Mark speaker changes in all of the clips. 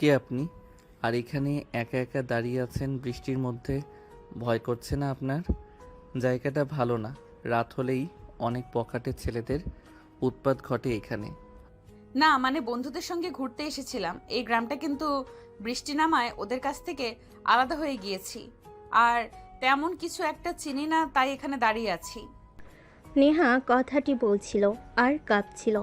Speaker 1: কে আপনি? আর এখানে একা একা দাঁড়িয়ে আছেন বৃষ্টির মধ্যে? ভয় করছে না আপনার? জায়গাটা ভালো না। রাত হলেই অনেক পকেটের ছেলেদের উৎপাত ঘটে এখানে।
Speaker 2: না মানে বন্ধুদের সঙ্গে ঘুরতে এসেছিলাম। এই গ্রামটা কিন্তু বৃষ্টি নামায় ওদের কাছ থেকে আলাদা হয়ে গিয়েছি। আর তেমন কিছু একটা চিনি না, তাই এখানে দাঁড়িয়ে আছি।
Speaker 3: নেহা কথাটি বলছিল আর কাঁপছিল।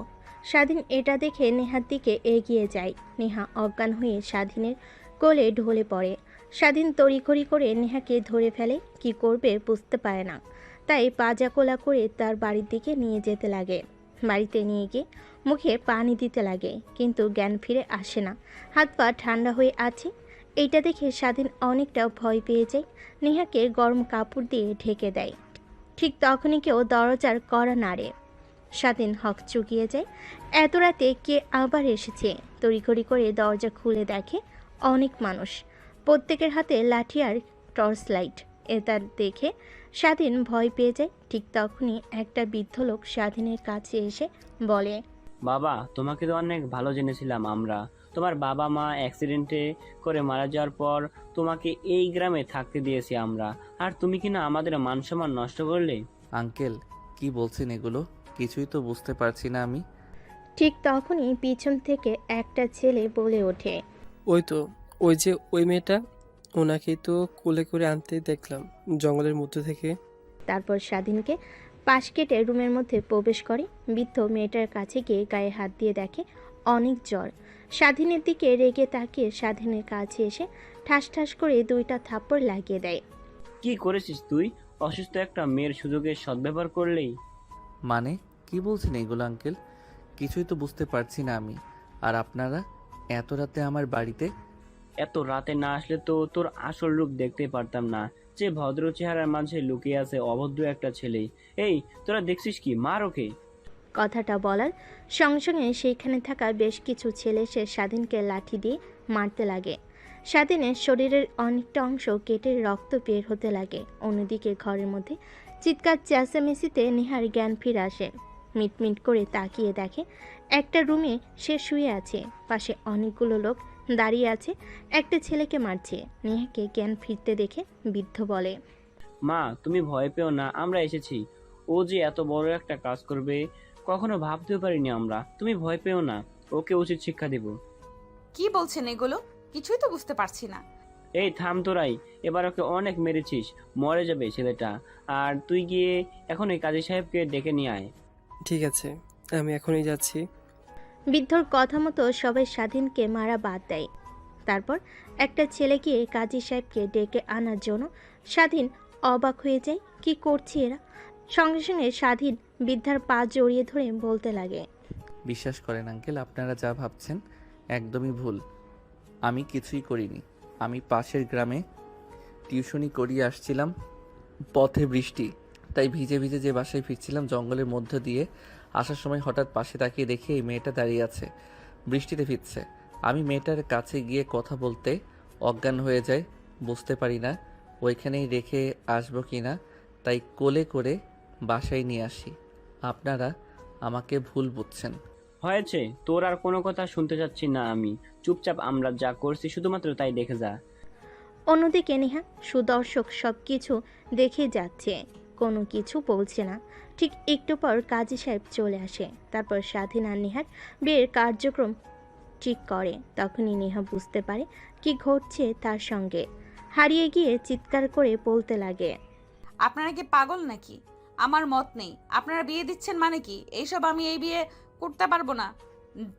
Speaker 3: স্বাধীন এটা দেখে নেহার দিকে এগিয়ে যায়। নেহা অজ্ঞান হয়ে স্বাধীনের কোলে ঢলে পড়ে। স্বাধীন তড়িঘড়ি করে নেহাকে ধরে ফেলে, কি করবে বুঝতে পারে না। তাই পাজাকোলা করে তার বাড়ির দিকে নিয়ে যেতে লাগে। বাড়িতে নিয়ে গিয়ে মুখে পানি দিতে লাগে, কিন্তু জ্ঞান ফিরে আসে না। হাত পা ঠান্ডা হয়ে আছে। এইটা দেখে স্বাধীন অনেকটা ভয় পেয়ে যায়। নেহাকে গরম কাপড় দিয়ে ঢেকে দেয়। ঠিক তখনই কেউ দরজার কড়া নাড়ে। স্বাধীন চুকিয়ে যায়। এত রাতে কে আবার এসেছে? তড়িঘড়ি করে দরজা খুলে দেখে অনেক মানুষ, প্রত্যেকের হাতে লাঠি আর টর্চ লাইট। এটা দেখে স্বাধীন ভয় পেয়ে যায়। ঠিক তখনই একটা বৃদ্ধ লোক স্বাধীনের কাছে এসে বলে,
Speaker 4: বাবা, তোমাকে তো অনেক ভালো জেনেছিলাম আমরা। তোমার বাবা মা অ্যাক্সিডেন্টে করে মারা যাওয়ার পর তোমাকে এই গ্রামে থাকতে দিয়েছি আমরা, আর তুমি কিনা আমাদের মান সম্মান নষ্ট করলে।
Speaker 1: আঙ্কেল, কি বলছেন এগুলো? কিছুই তো বুঝতে পারছি না আমি।
Speaker 3: ঠিক তখনই পিছন থেকে একটা ছেলে বলে ওঠে,
Speaker 5: ওই তো, ওই যে ওই মেয়েটা, ওনাকে তো কোলে করে আনতে দেখলাম জঙ্গলের মধ্যে থেকে।
Speaker 3: তারপর স্বাধীনকে পাশ কেটে রুমের মধ্যে প্রবেশ করে। বৃদ্ধ মেয়েটার কাছে গিয়ে গায়ে হাত দিয়ে দেখে অনেক জ্বর। স্বাধীনের দিকে রেগে তাকিয়ে স্বাধীনের কাছে এসে ঠাস ঠাস করে দুইটা থাপ্পড় লাগিয়ে দেয়।
Speaker 4: কি করেছিস তুই? অসুস্থ একটা মেয়ের সুযোগের সদ্ব্যবহার করলেই।
Speaker 1: মানে কি বলছেন এগুলো আঙ্কেল? কিছুই তো বুঝতে পারছি না আমি। আর আপনারা এত রাতে আমার বাড়িতে?
Speaker 4: এত রাতে না আসলে তো তোর আসল রূপ দেখতে পারতাম না, যে ভদ্র চেহারার মাঝে লুকিয়ে আছে অভদ্র একটা ছেলে। এই, তোরা দেখছিস কি? মার ওকে।
Speaker 3: কথাটা বলার সঙ্গে সঙ্গে সেইখানে থাকা বেশ কিছু ছেলে এসে স্বাধীনকে লাঠি দিয়ে মারতে লাগে। স্বাধীনের শরীরের অনেকটা অংশ কেটে রক্ত বের হতে লাগে। অন্যদিকে ঘরের মধ্যে চিৎকার চেঁচামেচিতে নেহার জ্ঞান ফিরে আসে। মিটমিট করে তাকিয়ে দেখে একটা রুমে সে শুয়ে আছে, পাশে অনেকগুলো লোক দাঁড়িয়ে আছে, একটা ছেলেকে মারছে। নেহাকে জ্ঞান ফিরতে দেখে বৃদ্ধ বলে,
Speaker 4: মা, তুমি ভয় পেও না, আমরা এসেছি। ও যে এত বড় একটা কাজ করবে কখনো ভাবতেও পারিনি আমরা। তুমি ভয় পেও না, ওকে উচিত শিক্ষা দেব।
Speaker 2: কি বলছেন এগুলো? কিছুই তো বুঝতে পারছি না।
Speaker 4: এই থাম তোরাই, এবার ওকে অনেক মেরেছিস, মরে যাবে ছেলেটা। আর তুই গিয়ে এখন ওই কাজী সাহেবকে ডেকে নিয়ে আয়।
Speaker 5: ঠিক আছে, আমি এখনই যাচ্ছি।
Speaker 3: বৃদ্ধর কথা মতো সবাই স্বাধীনকে মারা বাদ দেয়। তারপর একটা ছেলে গিয়ে কাজী সাহেবকে ডেকে আনার জন্য স্বাধীন অবাক হয়ে যায়, কি করছে এরা? সঙ্গে সঙ্গে স্বাধীন বৃদ্ধার পা জড়িয়ে ধরে বলতে লাগে,
Speaker 1: বিশ্বাস করেন আঙ্কেল, আপনারা যা ভাবছেন একদমই ভুল। আমি কিছুই করিনি। আমি পাশের গ্রামে টিউশনি করিয়ে আসছিলাম। পথে বৃষ্টি, তাই ভিজে ভিজে যে বাসায় ফিরছিলাম জঙ্গলের মধ্য দিয়ে আসার সময় হঠাৎ পাশে তাকিয়ে দেখি এই মেয়েটা দাঁড়িয়ে আছে, বৃষ্টিতে ভিজছে। আমি মেয়েটার কাছে গিয়ে কথা বলতে অজ্ঞান হয়ে যায়। বুঝতে পারি না ওইখানেই রেখে আসবো কি না, তাই কোলে করে বাসায় নিয়ে আসি। আপনারা আমাকে ভুল বুঝছেন।
Speaker 4: হয়েছে, তোর আর কোনো কথা শুনতে চাচ্ছি না আমি। চুপচাপ আমরা যা করছি শুধুমাত্র তাই দেখে যা।
Speaker 3: অন্যদিকে নেহা সুদর্শক সব কিছু দেখে যাচ্ছে, কোনো কিছু বলছে না। ঠিক একটু পর কাজী সাহেব চলে আসে। তারপর স্বাধীন আর নেহার বিয়ের কার্যক্রম ঠিক করে। তখনই নেহা বুঝতে পারে কি ঘটছে তার সঙ্গে। হারিয়ে গিয়ে চিৎকার করে বলতে লাগে,
Speaker 2: আপনারা কি পাগল নাকি? আমার মত নেই। আপনারা বিয়ে দিচ্ছেন মানে কি? এইসব আমি এই বিয়ে করতে পারবো না। উম,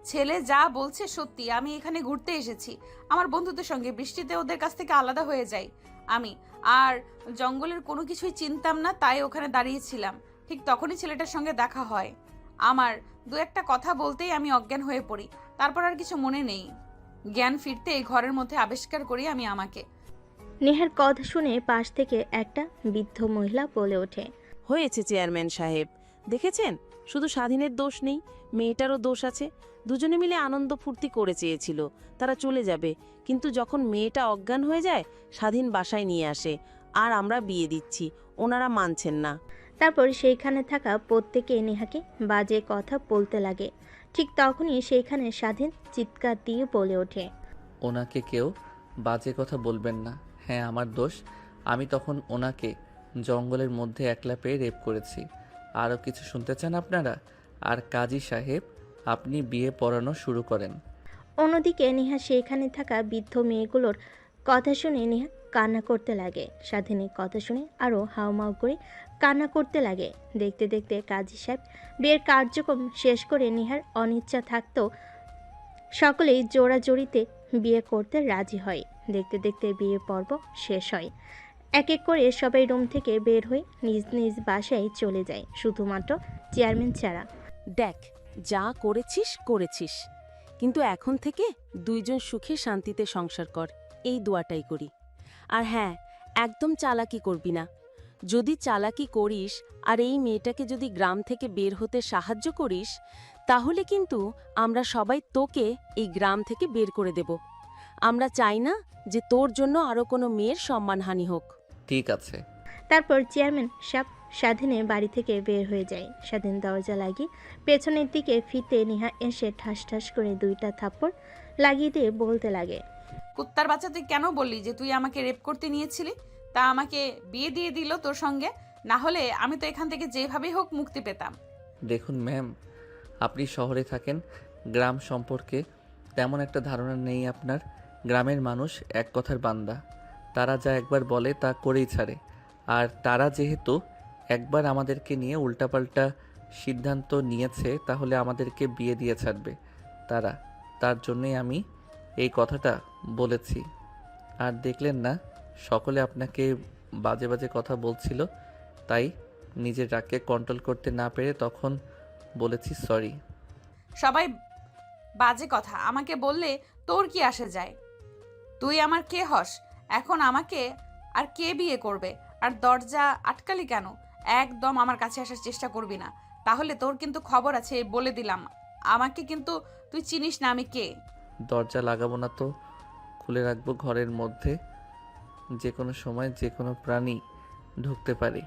Speaker 2: ছেলে যা বলছে সত্যি। আমি এখানে ঘুরতে এসেছি আমার বন্ধুদের সঙ্গে, বৃষ্টিতে ওদের কাছ থেকে আলাদা হয়ে যাই আমি। আর জঙ্গলের কোনো কিছুই চিনতাম না, তাই ওখানে দাঁড়িয়েছিলাম। ঠিক তখনই ছেলেটার সঙ্গে দেখা হয় আমার। দু একটা কথা বলতেই আমি অজ্ঞান হয়ে পড়ি। তারপর আর কিছু মনে নেই। জ্ঞান ফিরতে ঘরের মধ্যে আবিষ্কার করি আমি আমাকে।
Speaker 3: নেহার কথা শুনে পাশ থেকে একটা বৃদ্ধ মহিলা বলে ওঠে,
Speaker 6: হয়েছে চেয়ারম্যান সাহেব, দেখেছেন? শুধু স্বাধীনের দোষ নেই, মেয়েটারও দোষ আছে। দুজনে মিলে আনন্দ ফুর্তি করে চেয়েছিল তারা চলে যাবে, কিন্তু যখন মেয়েটা অজ্ঞান হয়ে যায় স্বাধীন বাসায় নিয়ে আসে, আর আমরা বিয়ে দিচ্ছি, ওনারা মানছেন না।
Speaker 3: তারপর সেইখানে থাকা প্রত্যেকে নেহাকে বাজে কথা বলতে লাগে। ঠিক তখনই সেইখানে স্বাধীন চিৎকার দিয়ে বলে ওঠে,
Speaker 1: ওনাকে কেউ বাজে কথা বলবেন না। হ্যাঁ, আমার দোষ। আমি তখন ওনাকে জঙ্গলের মধ্যে একলা পেয়ে রেপ করেছি। আরও কিছু শুনতে চান আপনারা? আর কাজী সাহেব, আপনি বিয়ে পড়ানো শুরু করেন।
Speaker 3: অন্যদিকে নেহা সেখানে থাকা বৃদ্ধ মেয়েগুলোর কথা শুনে নেহা কান্না করতে লাগে। স্বাধীনের কথা শুনে আরও হাউমাউ করে কান্না করতে লাগে। দেখতে দেখতে কাজী সাহেব বিয়ের কার্যক্রম শেষ করে নেহার অনিচ্ছা থাকতেও সকলেই জোড়াজড়িতে বিয়ে করতে রাজি হয়। দেখতে দেখতে বিয়ে পর্ব শেষ হয়। এক এক করে সবাই রুম থেকে বের হয়ে নিজ নিজ বাসায় চলে যায়, শুধুমাত্র চেয়ারম্যান ছাড়া।
Speaker 6: দেখ, যা করেছিস করেছিস, কিন্তু এখন থেকে দুইজন সুখে শান্তিতে সংসার কর, এই দোয়াটাই করি। আর হ্যাঁ, একদম চালাকি করবি না। যদি চালাকি করিস আর এই মেয়েটাকে যদি গ্রাম থেকে বের হতে সাহায্য করিস, তাহলে কিন্তু আমরা সবাই তোকে এই গ্রাম থেকে বের করে দেব। আমরা চাই না যে তোর জন্য আরও কোনো মেয়ের সম্মানহানি হোক।
Speaker 1: ঠিক আছে।
Speaker 3: তারপর চেয়ারম্যান সাহেব স্বাধীনের বাড়ি থেকে বের হয়ে যায়। স্বাধীন দরজা লাগিয়ে পেছনের দিকে ফিরতে নেহা এসে ঠাস ঠাস করে 2টা থাপ্পড় লাগিয়ে দিয়ে বলতে লাগে,
Speaker 2: কুত্তার বাচ্চা, তুই কেন বললি যে তুই আমাকে রেপ করতে নিয়েছিলি? তা আমাকে বিয়ে দিয়ে দিল তোর সঙ্গে, না হলে আমি তো এখান থেকে যেভাবেই হোক মুক্তি পেতাম।
Speaker 1: দেখুন ম্যাম, আপনি শহরে থাকেন, গ্রাম সম্পর্কে তেমন একটা ধারণা নেই আপনার। গ্রামের মানুষ এক কথার বান্দা, তারা যা একবার বলে তা করেই ছাড়ে। আর তারা যেহেতু একবার আমাদেরকে নিয়ে উল্টাপাল্টা সিদ্ধান্ত নিয়েছে, তাহলে আমাদেরকে বিয়ে দিয়ে ছাড়বে তারা। তার জন্যই আমি এই কথাটা বলেছি। আর দেখলেন না, সকলে আপনাকে বাজে বাজে কথা বলছিল, তাই নিজের রাগকে কন্ট্রোল করতে না পেরে তখন বলেছি সরি।
Speaker 2: সবাই বাজে কথা আমাকে বললে তোর কি আসে যায়? তুই আমার কে হস? এখন আমাকে আর কে বিয়ে করবে? আর দরজা আটকালি কেন? একদম আমার কাছে আসার চেষ্টা করবি না, তাহলে তোর কিন্তু খবর আছে, বলে দিলাম। আমাকে কিন্তু তুই চিনিস না আমি কে।
Speaker 1: দরজা লাগাবো না তো খুলে রাখবো, ঘরের মধ্যে যে কোনো সময় যে কোনো প্রাণী ঢুকতে পারে,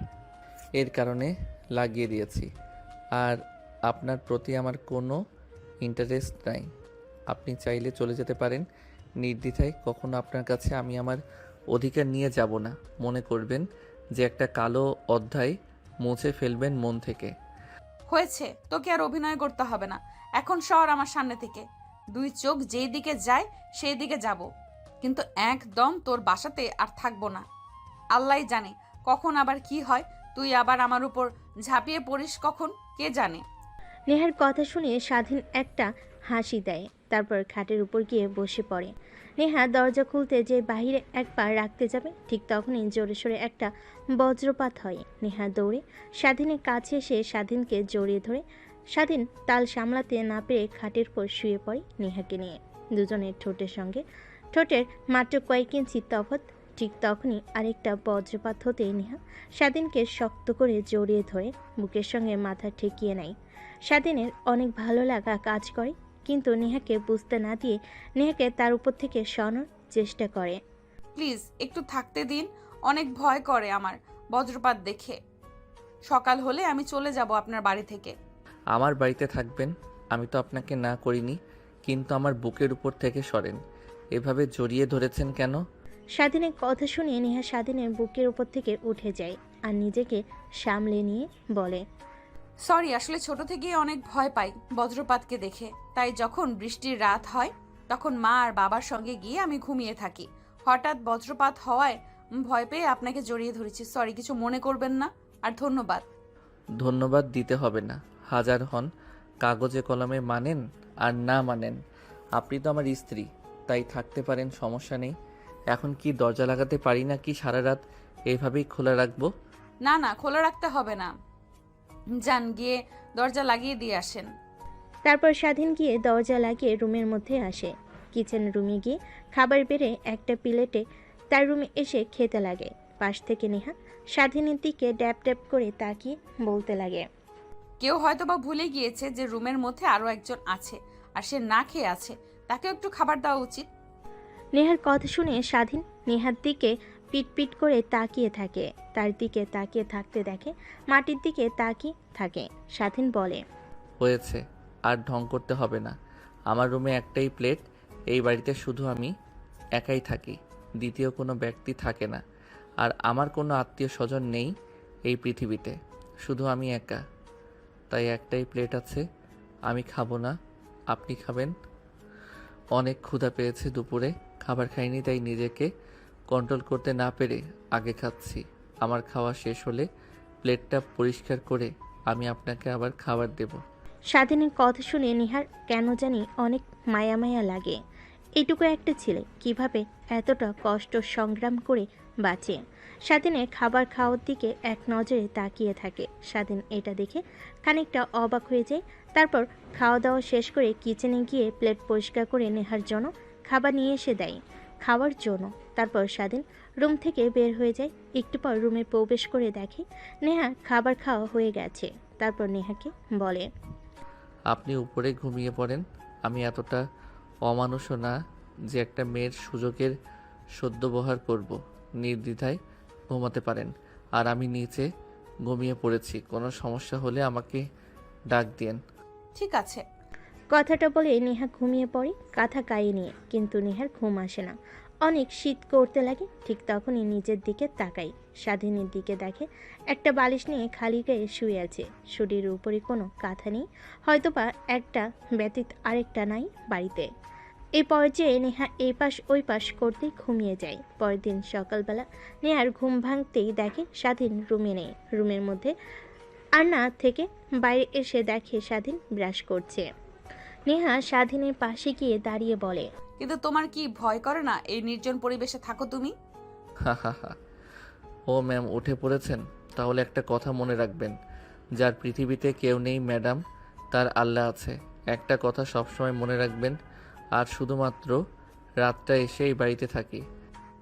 Speaker 1: এর কারণে লাগিয়ে দিয়েছি। আর আপনার প্রতি আমার কোনো ইন্টারেস্ট নাই। আপনি চাইলে চলে যেতে পারেন নির্দ্বিধায়। কখনো আপনার কাছে আমি আমার অধিকার নিয়ে যাব না। মনে করবেন যে একটা কালো অধ্যায় মুছে ফেলবেন মন থেকে।
Speaker 2: হয়েছে, তোকে আর অভিনয় করতে হবে না। এখন সর আমার সামনে থেকে। 2 চোখ যেই দিকে যায় সেই দিকে যাব, কিন্তু একদম তোর বাসাতে আর থাকবো না। আল্লাহই জানে কখন আবার কি হয়। তুই আবার আমার উপর ঝাঁপিয়ে পড়িস কখন, কে জানে।
Speaker 3: নেহার কথা শুনে স্বাধীন একটা হাসি দেয়, তারপর খাটের উপর গিয়ে বসে পড়ে। নেহা দরজা খুলতে যে বাহিরে এক পা রাখতে যাবে, ঠিক তখনই জোরে সোরে একটা বজ্রপাত হয়। নেহা দৌড়ে স্বাধীনের কাছে এসে স্বাধীনকে জড়িয়ে ধরে। স্বাধীন তাল সামলাতে না পেরে খাটের পর শুয়ে পড়ে নেহাকে নিয়ে। দুজনের ঠোঁটের সঙ্গে ঠোঁটের মাত্র কয়েক ইঞ্চি তফাৎ। ঠিক তখনই আরেকটা বজ্রপাত হতেই নেহা স্বাধীনকে শক্ত করে জড়িয়ে ধরে বুকের সঙ্গে মাথা ঠেকিয়ে নেয়। স্বাধীনের অনেক ভালো লাগা কাজ করে, কিন্তু নেহাকে বুঝতে না দিয়ে নেহাকে তার উপর থেকে সরানোর চেষ্টা করে।
Speaker 2: প্লিজ একটু থাকতে দিন, অনেক ভয় করে আমার বজ্রপাত দেখে। সকাল হলে আমি চলে যাব আপনার বাড়ি থেকে।
Speaker 1: আমার বাড়িতে থাকবেন, আমি তো আপনাকে না করিনি, কিন্তু আমার বুকের উপর থেকে সরেন। এভাবে জড়িয়ে ধরেছেন কেন?
Speaker 3: স্বাধীনের কথা শুনে নেহা স্বাধীনের বুকের উপর থেকে উঠে যায় আর নিজেকে সামলে নিয়ে বলে,
Speaker 2: সরি, আসলে ছোট থেকেই অনেক ভয় পাই বজ্রপাতকে দেখে। তাই যখন বৃষ্টির রাত হয় তখন মা আর বাবার সঙ্গে গিয়ে আমি ঘুমিয়ে থাকি। হঠাৎ বজ্রপাত হওয়ায় ভয় পেয়ে আপনাকে জড়িয়ে ধরেছি। সরি, কিছু মনে করবেন না। আর ধন্যবাদ।
Speaker 1: ধন্যবাদ দিতে হবে না। হাজার হন, কাগজে কলমে মানেন আর না মানেন, আপনি তো আমার স্ত্রী, তাই থাকতে পারেন, সমস্যা নেই। এখন কি দরজা লাগাতে পারি না কি সারা রাত এইভাবেই খোলা রাখবো?
Speaker 2: না না, খোলা রাখতে হবে না, যান গিয়ে দরজা লাগিয়ে দিয়ে আসেন।
Speaker 3: তারপর স্বাধীন গিয়ে দরজা লাগিয়ে রুমের মধ্যে আসে। কিচেন রুমে গিয়ে খাবার বেড়ে একটা প্লেটে তার রুমে এসে খেতে লাগে। পাশ থেকে নেহা স্বাধীনের দিকে ড্যাপ ড্যাপ করে তাকিয়ে বলতে লাগে,
Speaker 2: কেউ হয়তো বা ভুলে গিয়েছে যে রুমের মধ্যে আরো একজন আছে, আর সে না খেয়ে আছে, তাকেও একটু খাবার দেওয়া উচিত।
Speaker 3: নেহার কথা শুনে স্বাধীন নেহার দিকে পিট পিট করে তাকিয়ে থাকে। তার দিকে তাকিয়ে থাকতে দেখে মাটির দিকে তাকিয়ে থাকে। স্বাধীন বলে,
Speaker 1: হয়েছে, আর ঢং করতে হবে না। আমার রুমে একটাই প্লেট, এই বাড়িতে শুধু আমি একাই থাকি, দ্বিতীয় কোনো ব্যক্তি থাকে না। আর আমার কোনো আত্মীয় স্বজন নেই এই পৃথিবীতে, শুধু আমি একা। তাই একটাই প্লেট আছে, আমি খাবো না, আপনি খাবেন। অনেক ক্ষুধা পেয়েছে, দুপুরে খাবার খাইনি, তাই নিজেকে কন্ট্রোল করতে না পেরে আগে খাচ্ছি। আমার খাওয়া শেষ হলে প্লেটটা পরিষ্কার করে আমি আপনাকে আবার খাবার দেব।
Speaker 3: স্বাধীনের কথা শুনে নেহার কেন জানি অনেক মায়া মায়া লাগে। এটুকু একটা ছেলে কিভাবে এতটা কষ্ট সংগ্রাম করে বাঁচে। স্বাধীনের খাবার খাওয়ার দিকে এক নজরে তাকিয়ে থাকে। স্বাধীন এটা দেখে খানিকটা অবাক হয়ে যায়। তারপর খাওয়া দাওয়া শেষ করে কিচেনে গিয়ে প্লেট পরিষ্কার করে নেহার জন্য খাবার নিয়ে এসে দেয় খাওয়ার জন্য। তারপর স্বাধীন রুম থেকে বের হয়ে যায়। একটু পর রুমে প্রবেশ করে দেখে নেহা খাবার খাওয়া হয়ে গেছে। তারপর নেহাকে বলে,
Speaker 1: আপনি উপরে ঘুমিয়ে পড়েন। আমি এতটা অমানুষও না যে একটা মেয়ের সুযোগের সদ্ব্যবহার করব। নির্দ্বিধায় ঘুমাতে পারেন। আর আমি নিচে ঘুমিয়ে পড়েছি, কোনো সমস্যা হলে আমাকে ডাক দিয়েন।
Speaker 2: ঠিক আছে।
Speaker 3: কথাটা বলে নেহা ঘুমিয়ে পড়ে কাঁথা গায়ে নিয়ে। কিন্তু নেহার ঘুম আসে না, অনেক শীত করতে লাগে। ঠিক তখনই নিজের দিকে তাকাই, স্বাধীনের দিকে দেখে একটা বালিশ নিয়ে খালি গায়ে শুয়ে আছে। শরীরের উপরে কোনো কাঁথা নেই, হয়তোবা একটা ব্যতীত আরেকটা নাই বাড়িতে। এই পর্যায়ে নেহা এই পাশ ওই পাশ করতেই ঘুমিয়ে যায়। পরের দিন সকালবেলা নেহার ঘুম ভাঙতেই দেখে স্বাধীন রুমে নেই। রুমের মধ্যে আর না থেকে বাইরে এসে দেখে স্বাধীন ব্রাশ করছে। নেহা স্বাধীনের পাশে গিয়ে দাঁড়িয়ে বলে,
Speaker 2: কিন্তু তোমার কি ভয় করে না এই নির্জন পরিবেশে থাকো তুমি?
Speaker 1: হা হা হা। ও ম্যাম, উঠে পড়েছেন? তাহলে একটা কথা মনে রাখবেন, যার পৃথিবীতে কেউ নেই ম্যাডাম, তার আল্লাহ আছে। একটা কথা সবসময় মনে রাখবেন। আর শুধুমাত্র রাতটা এসে এই বাড়িতে থাকি।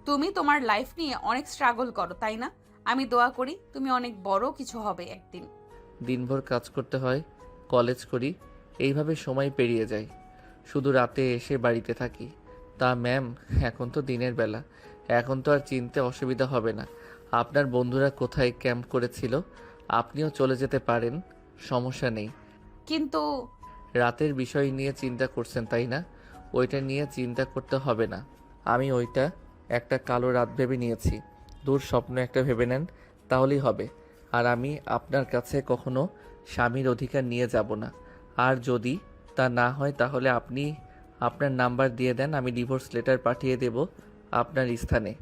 Speaker 2: তুমি তোমার লাইফ নিয়ে অনেক স্ট্রাগল করো, তাই না? আমি দোয়া করি তুমি অনেক বড় কিছু হবে একদিন।
Speaker 1: দিনভর কাজ করতে হয়, কলেজ করি, এইভাবে সময় পেরিয়ে যায়। শুধু রাতে এসে বাড়িতে থাকি। তা ম্যাম, এখন তো দিনের বেলা, এখন তো আর চিনতে অসুবিধা হবে না। আপনার বন্ধুরা কোথায় ক্যাম্প করেছিল, আপনিও চলে যেতে পারেন, সমস্যা নেই।
Speaker 2: কিন্তু
Speaker 1: রাতের বিষয় নিয়ে চিন্তা করছেন তাই না? ওইটা নিয়ে চিন্তা করতে হবে না। আমি ওইটা একটা কালো রাত ভেবে নিয়েছি। দূর স্বপ্ন একটা ভেবে নেন, তাহলেই হবে। আর আমি আপনার কাছে কখনো স্বামীর অধিকার নিয়ে যাব না। আর যদি তা না হয় তাহলে আপনি আপনার নাম্বার দিয়ে দেন, আমি ডিভোর্স লেটার পাঠিয়ে দেব আপনার স্থানে।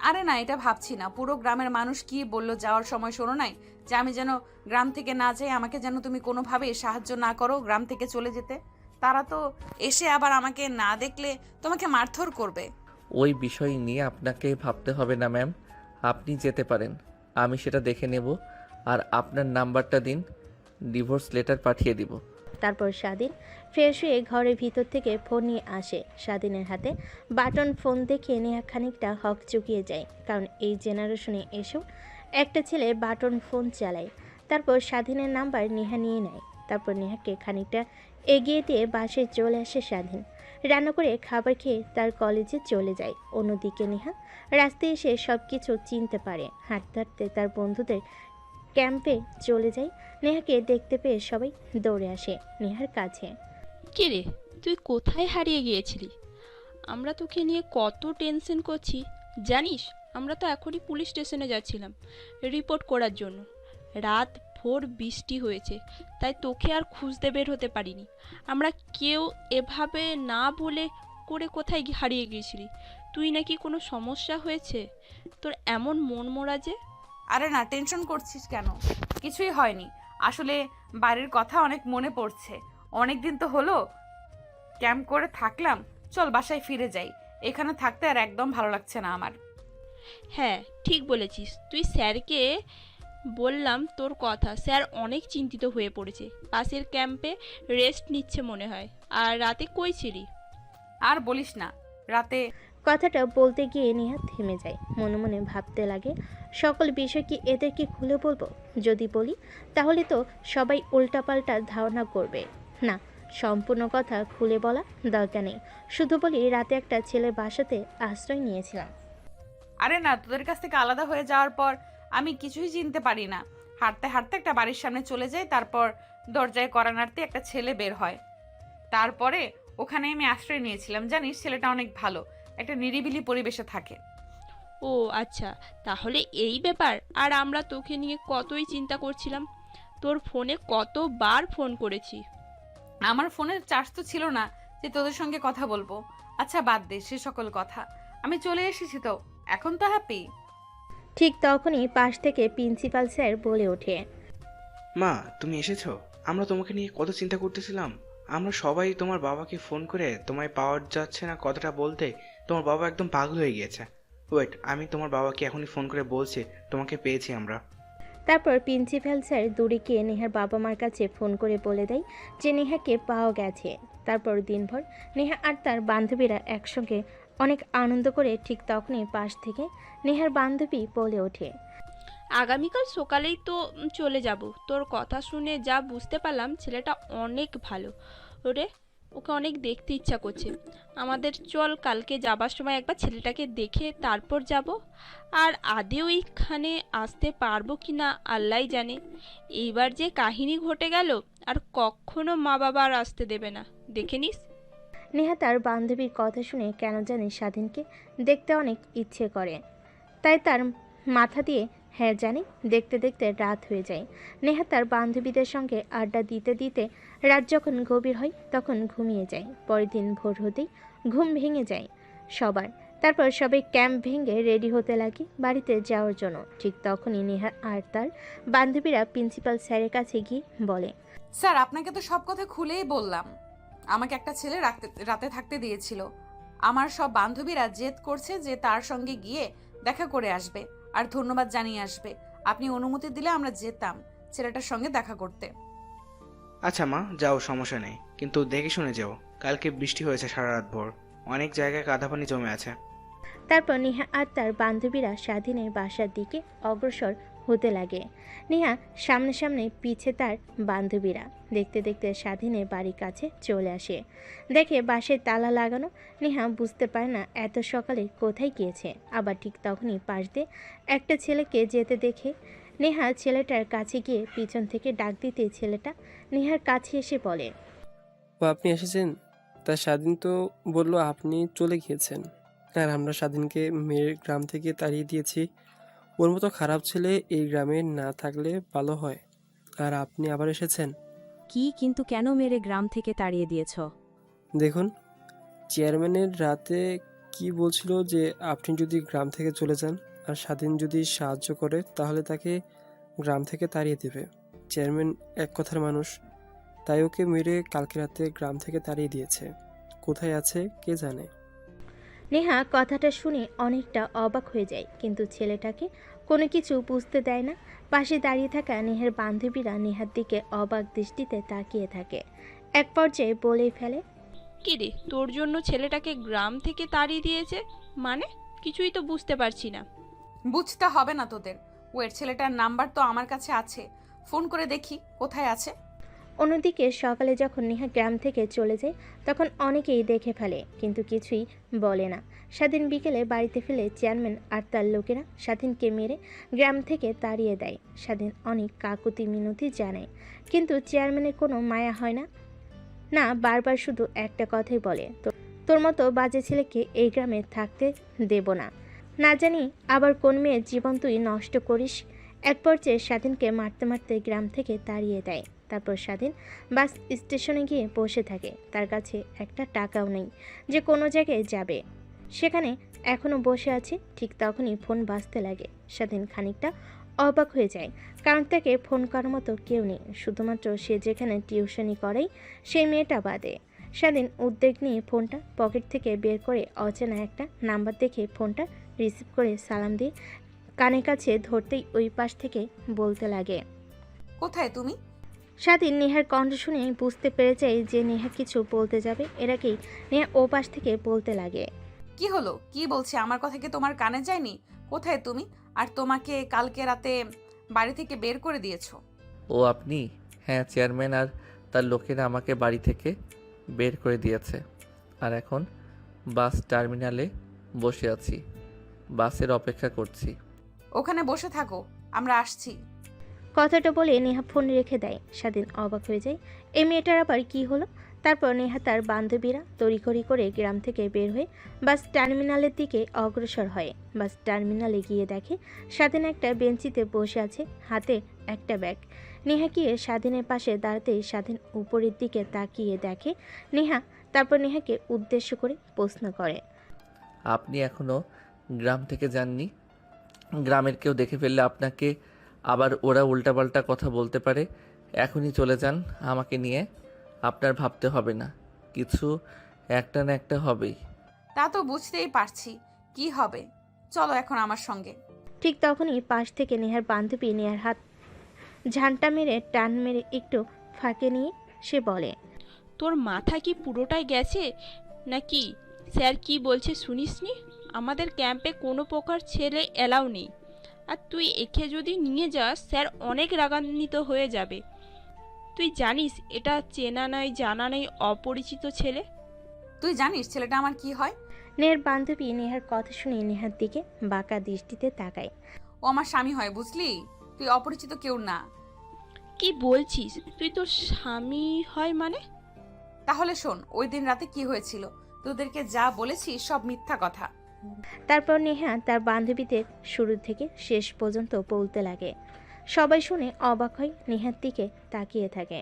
Speaker 2: আরে না, এটা ভাবছি না। পুরো গ্রামের মানুষ কি বললো যাওয়ার সময়, শোনো নাই যে আমি যেন গ্রাম থেকে না যাই, আমাকে যেন তুমি কোনোভাবে সাহায্য না করো গ্রাম থেকে চলে যেতে। তারা তো এসে আবার আমাকে না দেখলে তোমাকে মারধর করবে।
Speaker 1: ওই বিষয় নিয়ে আপনাকে ভাবতে হবে না ম্যাম, আপনি যেতে পারেন, আমি সেটা দেখে নেব। আর আপনার নাম্বারটা দিন, ডিভোর্স লেটার পাঠিয়ে দিব।
Speaker 3: তারপর স্বাধীন ফ্রেশ হয়ে ঘরের ভিতর থেকে ফোন নিয়ে আসে। স্বাধীনের হাতে বাটন ফোন দেখে নেহা খানিকটা হক চুকিয়ে যায়, কারণ এই জেনারেশনে এসেও একটা ছেলে বাটন ফোন চালায়। তারপর স্বাধীনের নাম্বার নেহা নিয়ে নেয়। তারপর নেহাকে খানিকটা এগিয়ে দিয়ে বাসায় চলে আসে স্বাধীন। রান্না করে খাবার খেয়ে তার কলেজে চলে যায়। অন্যদিকে নেহা রাস্তায় এসে সব কিছু চিনতে পারে। হাঁটতে হাঁটতে তার বন্ধুদের ক্যাম্পে চলে যায়। নেহাকে দেখতে পেয়ে সবাই দৌড়ে আসে নেহার কাছে।
Speaker 7: কিরে, তুই কোথায় হারিয়ে গিয়েছিলি? আমরা তোকে নিয়ে কত টেনশন করছি জানিস? আমরা তো এখনই পুলিশ স্টেশনে যাচ্ছিলাম রিপোর্ট করার জন্য। রাত ভোর বৃষ্টি হয়েছে, তাই তোকে আর খুঁজতে বের হতে পারিনি আমরা কেউ। এভাবে না বলে করে কোথায় হারিয়ে গিয়েছিলি? তুই নাকি কোনো সমস্যা হয়েছে? তোর এমন মন মরা যে?
Speaker 2: আরে না, টেনশন করছিস কেন? কিছুই হয়নি। আসলে বাড়ির কথা অনেক মনে পড়ছে। অনেক দিন তো হলো ক্যাম্প করে থাকলাম, চল বাসায় ফিরে যাই। এখানে থাকতে আর একদম ভালো লাগছে না আমার।
Speaker 7: হ্যাঁ, ঠিক বলেছিস। তুই স্যারকে বললাম তোর কথা, স্যার অনেক চিন্তিত হয়ে পড়েছে। পাশের ক্যাম্পে রেস্ট নিচ্ছে মনে হয়। আর রাতে কই ছিলি?
Speaker 2: আর বলিস না, রাতে
Speaker 3: কথাটা বলতে গিয়ে নেহা থেমে যায়। মনে মনে ভাবতে লাগে, সকল বিষয় কি এদেরকে খুলে বলবো? যদি বলি তাহলে তো সবাই উল্টাপাল্টা ধারণা করবে। না, সম্পূর্ণ কথা খুলে বলা দরকার নেই। শুধু বলি রাতে একটা ছেলের বাসাতে আশ্রয় নিয়েছিলাম।
Speaker 2: আরে না, তোদের কাছ থেকে আলাদা হয়ে যাওয়ার পর আমি কিছুই চিনতে পারি না। হাঁটতে হাঁটতে একটা বাড়ির সামনে চলে যাই, তারপর দরজায় কড়া নাড়তে একটা ছেলে বের হয়। তারপরে ওখানে আমি আশ্রয় নিয়েছিলাম। জানিস ছেলেটা অনেক ভালো, একটা নিরিবিলি পরিবেশে থাকে।
Speaker 7: ও আচ্ছা, তাহলে এই ব্যাপার। আর আমরা তোকে নিয়ে কতই চিন্তা করছিলাম, তোর ফোনে কতবার ফোন করেছি।
Speaker 2: আমার ফোনের চার্জ তো ছিল না যে তোদের সঙ্গে কথা বলবো। আচ্ছা বাদ দে সে সকল কথা, আমি চলে এসেছি তো, এখন তো হ্যাপি।
Speaker 3: ঠিক তখনই পাশ থেকে প্রিন্সিপাল স্যার বলে ওঠে,
Speaker 8: মা, তুমি এসেছো? আমরা তোমাকে নিয়ে কত চিন্তা করতেছিলাম। আমরা সবাই তোমার বাবাকে ফোন করে তোমায় পাওয়া যাচ্ছে না কথাটা বলতে তোমার বাবা একদম পাগল হয়ে গিয়েছে। ওয়েট, আমি তোমার বাবাকে এখনই ফোন করে বলছি তোমাকে পেয়েছি আমরা।
Speaker 3: তারপর প্রিন্সিপাল স্যার দূরে গিয়ে নেহার বাবা মার কাছে ফোন করে বলে দেয় যে নেহাকে পাওয়া গেছে। তারপর দিনভর নেহা আর তার বান্ধবীরা একসঙ্গে অনেক আনন্দ করে। ঠিক তখনই পাশ থেকে নেহার বান্ধবী বলে ওঠে,
Speaker 7: আগামীকাল সকালেই তো চলে যাব। তোর কথা শুনে যা বুঝতে পারলাম ছেলেটা অনেক ভালো। ওরে, ওকে অনেক দেখতে ইচ্ছা করছে। আমাদের চল কালকে যাবার সময় একবার ছেলেটাকে দেখে তারপর যাব। আর আদেও এইখানে আসতে পারবো কি না আল্লাহই জানে। এইবার যে কাহিনী ঘটে গেল, আর কখনো মা বাবা আর আসতে দেবে না, দেখে নিস।
Speaker 3: নেহা তার বান্ধবীর কথা শুনে কেন জানি স্বাধীনকে দেখতে অনেক ইচ্ছে করে। তাই তার মাথা দিয়ে হ্যাঁ জানি দেখতে দেখতে রাত হয়ে যায়। নেহা তার বান্ধবীদের সঙ্গে আড্ডা দিতে দিতে রাত যখন গভীর হয় তখন ঘুমিয়ে যায়। পরের দিন ভোর হতেই ঘুম ভেঙে যায় সবার। তারপর সবাই ক্যাম্প ভেঙে রেডি হতে লাগে বাড়িতে যাওয়ার জন্য। ঠিক তখনই নেহা আর তার বান্ধবীরা প্রিন্সিপাল স্যারের কাছে গিয়ে বলে,
Speaker 2: স্যার আপনাকে তো সব কথা খুলেই বললাম। আমাকে একটা ছেলে রাতে থাকতে দিয়েছিল। আমার সব বান্ধবীরা জেদ করছে যে তার সঙ্গে গিয়ে দেখা করে আসবে আর ধন্যবাদ জানিয়ে আসবে। আপনি অনুমতি দিলে আমরা যেতাম ছেলেটার সঙ্গে দেখা করতে।
Speaker 8: আচ্ছা মা, যাও, সমস্যা নেই, কিন্তু দেখে শুনে যাও। কালকে বৃষ্টি হয়েছে সারা রাত ভোর, অনেক জায়গায় কাদা পানি জমে আছে।
Speaker 3: তারপর নেহা আর তার বান্ধবীরা স্বাধীনের বাসার দিকে অগ্রসর হতে লাগে। নেহা সামনে সামনে, পিছে তার বান্ধবীরা। দেখতে দেখতে স্বাধীনের বাড়ির কাছে চলে আসে। দেখে বাসায় তালা লাগানো। নেহা বুঝতে পারে না এত সকালে কোথায় গিয়েছে। আবার ঠিক তখনই পাশ দিয়ে একটা ছেলেকে যেতে দেখে নেহা ছেলেটার কাছে গিয়ে পিছন থেকে ডাক দিতে ছেলেটা নেহার কাছে এসে বলে,
Speaker 5: ও আপনি এসেছেন? তা স্বাধীন তো বলল আপনি চলে গিয়েছেন, আর আমরা স্বাধীনকে মেয়ের গ্রাম থেকে তাড়িয়ে দিয়েছি। ওর মতো খারাপ ছেলে এই গ্রামে না থাকলে ভালো হয়, আর আপনি আবার এসেছেন।
Speaker 9: কি কিন্তু কেন মেরে গ্রাম থেকে তাড়িয়ে দিয়েছ?
Speaker 5: দেখুন, চেয়ারম্যানের রাতে কি বলছিল যে আপনি যদি গ্রাম থেকে চলে যান আর স্বাধীন যদি সাহায্য করে তাহলে তাকে গ্রাম থেকে তাড়িয়ে দেবে। চেয়ারম্যান এক কথার মানুষ, তাই ওকে মেরে কালকে রাতে গ্রাম থেকে তাড়িয়ে দিয়েছে। কোথায় আছে কে জানে।
Speaker 3: নেহা কথাটা শুনে অনেকটা অবাক হয়ে যায়, কিন্তু ছেলেটাকে কোনো কিছু বুঝতে দেয় না। পাশে দাঁড়িয়ে থাকা নেহার বান্ধবীরা নেহার দিকে অবাক দৃষ্টিতে তাকিয়ে থাকে। এক পর্যায়ে বলেই ফেলে,
Speaker 7: কি রে, তোর জন্য ছেলেটাকে গ্রাম থেকে তাড়িয়ে দিয়েছে মানে? কিছুই তো বুঝতে পারছি না।
Speaker 2: বুঝতে হবে না তোদের। ওয়ের ছেলেটার নাম্বার তো আমার কাছে আছে, ফোন করে দেখি কোথায় আছে।
Speaker 3: অন্যদিকে সকালে যখন নেহা গ্রাম থেকে চলে যায় তখন অনেকেই দেখে ফেলে, কিন্তু কিছুই বলে না। স্বাধীন বিকেলে বাড়িতে ফেলে চেয়ারম্যান আর তার লোকেরা স্বাধীনকে মেরে গ্রাম থেকে তাড়িয়ে দেয়। স্বাধীন অনেক কাকুতি মিনতি জানায়, কিন্তু চেয়ারম্যানের কোনো মায়া হয় না। না, বারবার শুধু একটা কথাই বলে, তোর মতো বাজে ছেলেকে এই গ্রামে থাকতে দেব না। না জানি আবার কোন মেয়ের জীবন তুই নষ্ট করিস। এক পর্যায়ে স্বাধীনকে মারতে মারতে গ্রাম থেকে তাড়িয়ে দেয়। তারপর স্বাধীন বাস স্টেশনে গিয়ে বসে থাকে। তার কাছে একটা টাকাও নেই যে কোনো জায়গায় যাবে, সেখানে এখনও বসে আছে। ঠিক তখনই ফোন বাজতে লাগে। স্বাধীন খানিকটা অবাক হয়ে যায়, কারণ তাকে ফোন করার মতো কেউ নেই, শুধুমাত্র সে যেখানে টিউশনি করেই সেই মেয়েটা বাদে। স্বাধীন উদ্বেগ নিয়ে ফোনটা পকেট থেকে বের করে অচেনা একটা নাম্বার দেখে ফোনটা রিসিভ করে সালাম দিয়ে কানের কাছে ধরতেই ওই পাশ থেকে বলতে লাগে,
Speaker 2: কোথায় তুমি?
Speaker 3: স্বাধীন নেহার কণ্ঠ শুনে বুঝতে পেরে যায় যে নেহা কিছু বলতে যাবে। এর আগেই নেহা ও পাশ থেকে বলতে লাগে,
Speaker 2: কি হলো, কি বলছে? আমার কথা কি তোমার কানে যায়নি? কোথায় তুমি? আর তোমাকে কালকে রাতে বাড়ি থেকে বের করে দিয়েছো?
Speaker 1: ও আপনি? হ্যাঁ, চেয়ারম্যান আর তার লোকেরা আমাকে বাড়ি থেকে বের করে দিয়েছে। আর এখন বাস টার্মিনালে বসে আছি, বাসের অপেক্ষা করছি।
Speaker 2: ওখানে বসে থাকো, আমরা আসছি।
Speaker 3: কথাটা বলে নেহা ফোন রেখে দেয়। স্বাধীন অবাক হয়ে যায়, এই মেয়েটার আবার কি হলো। তারপর নেহা তার বান্ধবীরা তড়িঘড়ি করে গ্রাম থেকে বের হয়ে বাস টার্মিনালের দিকে অগ্রসর হয়। বাস টার্মিনালে গিয়ে দেখে স্বাধীন একটা বেঞ্চিতে বসে আছে, হাতে একটা ব্যাগ। নেহা গিয়ে স্বাধীনের পাশে দাঁড়াতেই স্বাধীন উপরের দিকে তাকিয়ে দেখে নেহা। তারপর নেহাকে উদ্দেশ্য করে প্রশ্ন করে,
Speaker 1: আপনি এখনো গ্রাম থেকে যাননি? গ্রামের কেউ দেখে ফেললে আপনাকে আবার ওরা উল্টাপাল্টা কথা বলতে পারে। এখনই চলে যান আমাকে নিয়ে, আপনার ভাবতে হবে না, কিছু একটা না একটা হবেই।
Speaker 2: তা তো বুঝতেই পারছি কি হবে, চলো এখন আমার সঙ্গে।
Speaker 3: ঠিক তখনই পাশ থেকে নেহার বান্ধবী নেহার হাত ঝান্টা মেরে টান মেরে একটু ফাঁকে নিয়ে সে বলে,
Speaker 7: তোর মাথা কি পুরোটাই গেছে নাকি? স্যার কি বলছে শুনিসনি? আমাদের ক্যাম্পে কোনো প্রকার ছেলে এলাও নেই, আর তুই একে যদি নিয়ে যাস স্যার অনেক রাগান্বিত হয়ে যাবে। তুই জানিস এটা চেনা নয় জানা নেই অপরিচিত ছেলে।
Speaker 2: তুই জানিস ছেলেটা আমার কি হয়?
Speaker 3: নেহার বান্ধবী নেহার কথা শুনে নেহার দিকে বাঁকা দৃষ্টিতে তাকায়।
Speaker 2: ও আমার স্বামী হয়, বুঝলি? তুই অপরিচিত কেউ না।
Speaker 7: কি বলছিস? তুই তোর স্বামী হয় মানে?
Speaker 2: তাহলে শোন, ওই দিন রাতে কি হয়েছিল। তোদেরকে যা বলেছি সব মিথ্যা কথা।
Speaker 3: তারপর নেহা তার বান্ধবীদের শুরু থেকে শেষ পর্যন্ত বলতে লাগে। সবাই শুনে অবাক হয়, নেহার দিকে তাকিয়ে থাকে।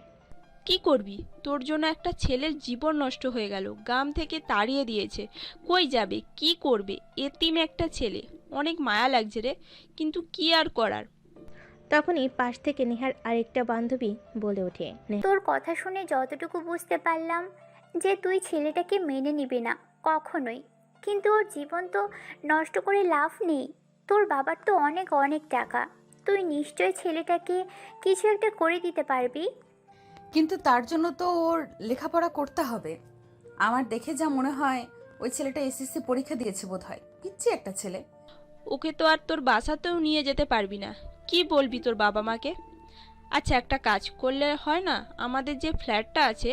Speaker 7: কি করবি? তোর জন্য একটা ছেলের জীবন নষ্ট হয়ে গেল, গ্রাম থেকে তাড়িয়ে দিয়েছে। কই যাবে, কি করবে? এতিম একটা ছেলে, অনেক মায়া লাগছে রে, কিন্তু কি আর করার।
Speaker 3: তখনই পাশ থেকে নেহার আরেকটা বান্ধবী বলে ওঠে,
Speaker 10: তোর কথা শুনে যতটুকু বুঝতে পারলাম যে তুই ছেলেটাকে মেনে নিবি না কখনোই, কিন্তু ওর জীবন তো নষ্ট করে লাভ নেই। তোর বাবার তো অনেক অনেক টাকা, তুই নিশ্চয় ছেলেটাকে কিছু একটা করে দিতে পারবি।
Speaker 2: কিন্তু তার জন্য তো ওর লেখাপড়া করতে হবে। আমার দেখে যা মনে হয় ওই ছেলেটা এসএসসি পরীক্ষা দিয়েছে বোধহয়, পিচ্ছি একটা ছেলে।
Speaker 7: ওকে তো আর তোর বাসাতেও নিয়ে যেতে পারবি না, কি বলবি তোর বাবা মাকে? আচ্ছা, একটা কাজ করলে হয় না? আমাদের যে ফ্ল্যাটটা আছে,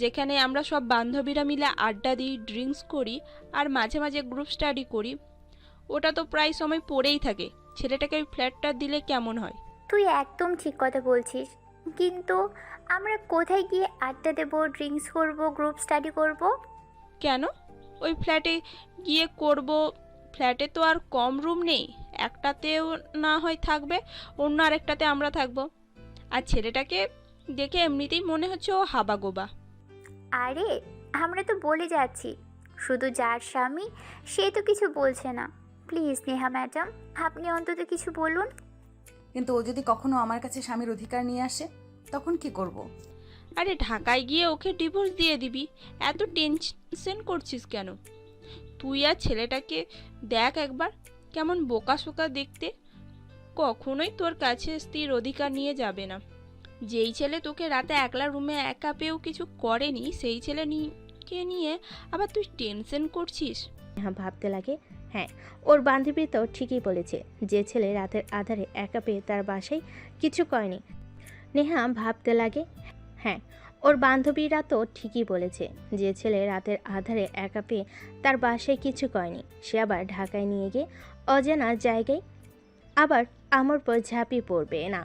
Speaker 7: যেখানে আমরা সব বান্ধবীরা মিলে আড্ডা দিই, ড্রিঙ্কস করি, আর মাঝে মাঝে গ্রুপ স্টাডি করি, ওটা তো প্রায় সময় পড়েই থাকে। ছেলেটাকে ওই ফ্ল্যাটটা দিলে কেমন হয়?
Speaker 10: তুই একদম ঠিক কথা বলছিস, কিন্তু আমরা কোথায় গিয়ে আড্ডা দেবো, ড্রিঙ্কস করব, গ্রুপ স্টাডি করব?
Speaker 7: কেন ওই ফ্ল্যাটে গিয়ে করব? ফ্ল্যাটে তো আর কম রুম নেই, একটাতেও না হয় থাকবে, অন্য আরেকটাতে আমরা থাকবো। আর ছেলেটাকে দেখে এমনিতেই মনে হচ্ছে ও হাবাগোবা।
Speaker 10: আরে আমরা তো বলে যাচ্ছি, শুধু যার স্বামী সে তো কিছু বলছে না। প্লিজ নেহা ম্যাডাম, আপনি অন্তত কিছু বলুন।
Speaker 2: কিন্তু ও যদি কখনো আমার কাছে স্বামীর অধিকার নিয়ে আসে, তখন কি করব?
Speaker 7: আরে ঢাকায় গিয়ে ওকে ডিভোর্স দিয়ে দিবি, এত টেনশন করছিস কেন? তুই আর ছেলেটাকে দেখ একবার, কেমন বোকা শোকা দেখতে। কখনোই তোর কাছে স্ত্রীর অধিকার নিয়ে যাবে না। যেই ছেলে তোকে রাতে একলা রুমে একা পেয়েও কিছু করেনি, সেই ছেলেকে নিয়ে আবার তুই টেনশন করছিস।
Speaker 3: নেহা ভাবতে লাগে, হ্যাঁ, ওর বান্ধবী তো ঠিকই বলেছে, যে ছেলে রাতের আধারে একা পেয়ে তার বাসায় কিছু করেনি। নেহা ভাবতে লাগে, হ্যাঁ, ওর বান্ধবীরা তো ঠিকই বলেছে, যে ছেলে রাতের আধারে একা পেয়ে তার বাসায় কিছু করেনি, সে আবার ঢাকায় নিয়ে গিয়ে অজানা জায়গায় আবার আমার পর ঝাঁপিয়ে পড়বে না।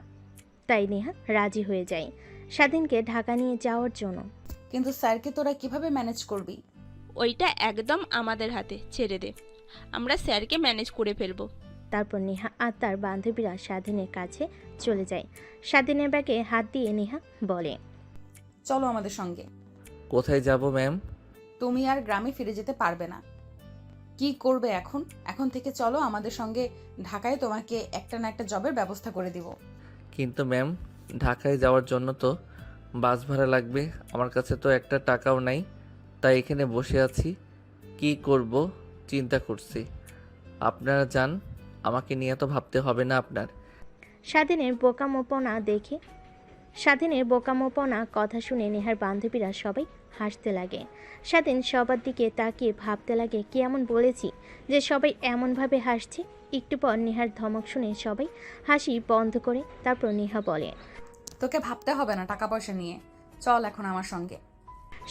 Speaker 3: তাই নেহা রাজি হয়ে যায় স্বাধীনকে ঢাকা নিয়ে যাওয়ার জন্য।
Speaker 2: কিন্তু স্যারকে তোরা কিভাবে ম্যানেজ করবি?
Speaker 7: ওইটা একদম আমাদের হাতে, ছেড়ে দে, আমরা স্যারকে ম্যানেজ করে ফেলবো।
Speaker 3: তারপর নেহা আর তার বান্ধবীরা স্বাধীনের কাছে চলে যায়। স্বাধীনের ব্যাগে হাত দিয়ে নেহা বলে,
Speaker 2: চলো আমাদের সঙ্গে।
Speaker 1: কোথায় যাব ম্যাম?
Speaker 2: তুমি আর গ্রামে ফিরে যেতে পারবে না। কি করবে এখন? এখন থেকে চলো আমাদের সঙ্গে ঢাকায়, তোমাকে একটা না একটা জবের ব্যবস্থা করে দিব।
Speaker 1: কিন্তু ম্যাম, ঢাকায় যাওয়ার জন্য তো বাস ভাড়া লাগবে, আমার কাছে তো একটা টাকাও নাই, তাই এখানে বসে আছি, কি করব চিন্তা করছি। আপনারা যান, আমাকে নিয়ে তো ভাবতে হবে না আপনার।
Speaker 3: স্বাধীনের বোকামোপনা কথা শুনে নেহার বান্ধবীরা সবাই হাসতে লাগে। স্বাধীন সবার দিকে তাকিয়ে ভাবতে লাগে, কি এমন বলেছি যে সবাই এমনভাবে হাসছে। একটু পর নেহার ধমক শুনে সবাই হাসি বন্ধ করে। তারপর নেহা বলে,
Speaker 2: তোকে ভাবতে হবে না টাকা পয়সা নিয়ে, চল এখন আমার সঙ্গে।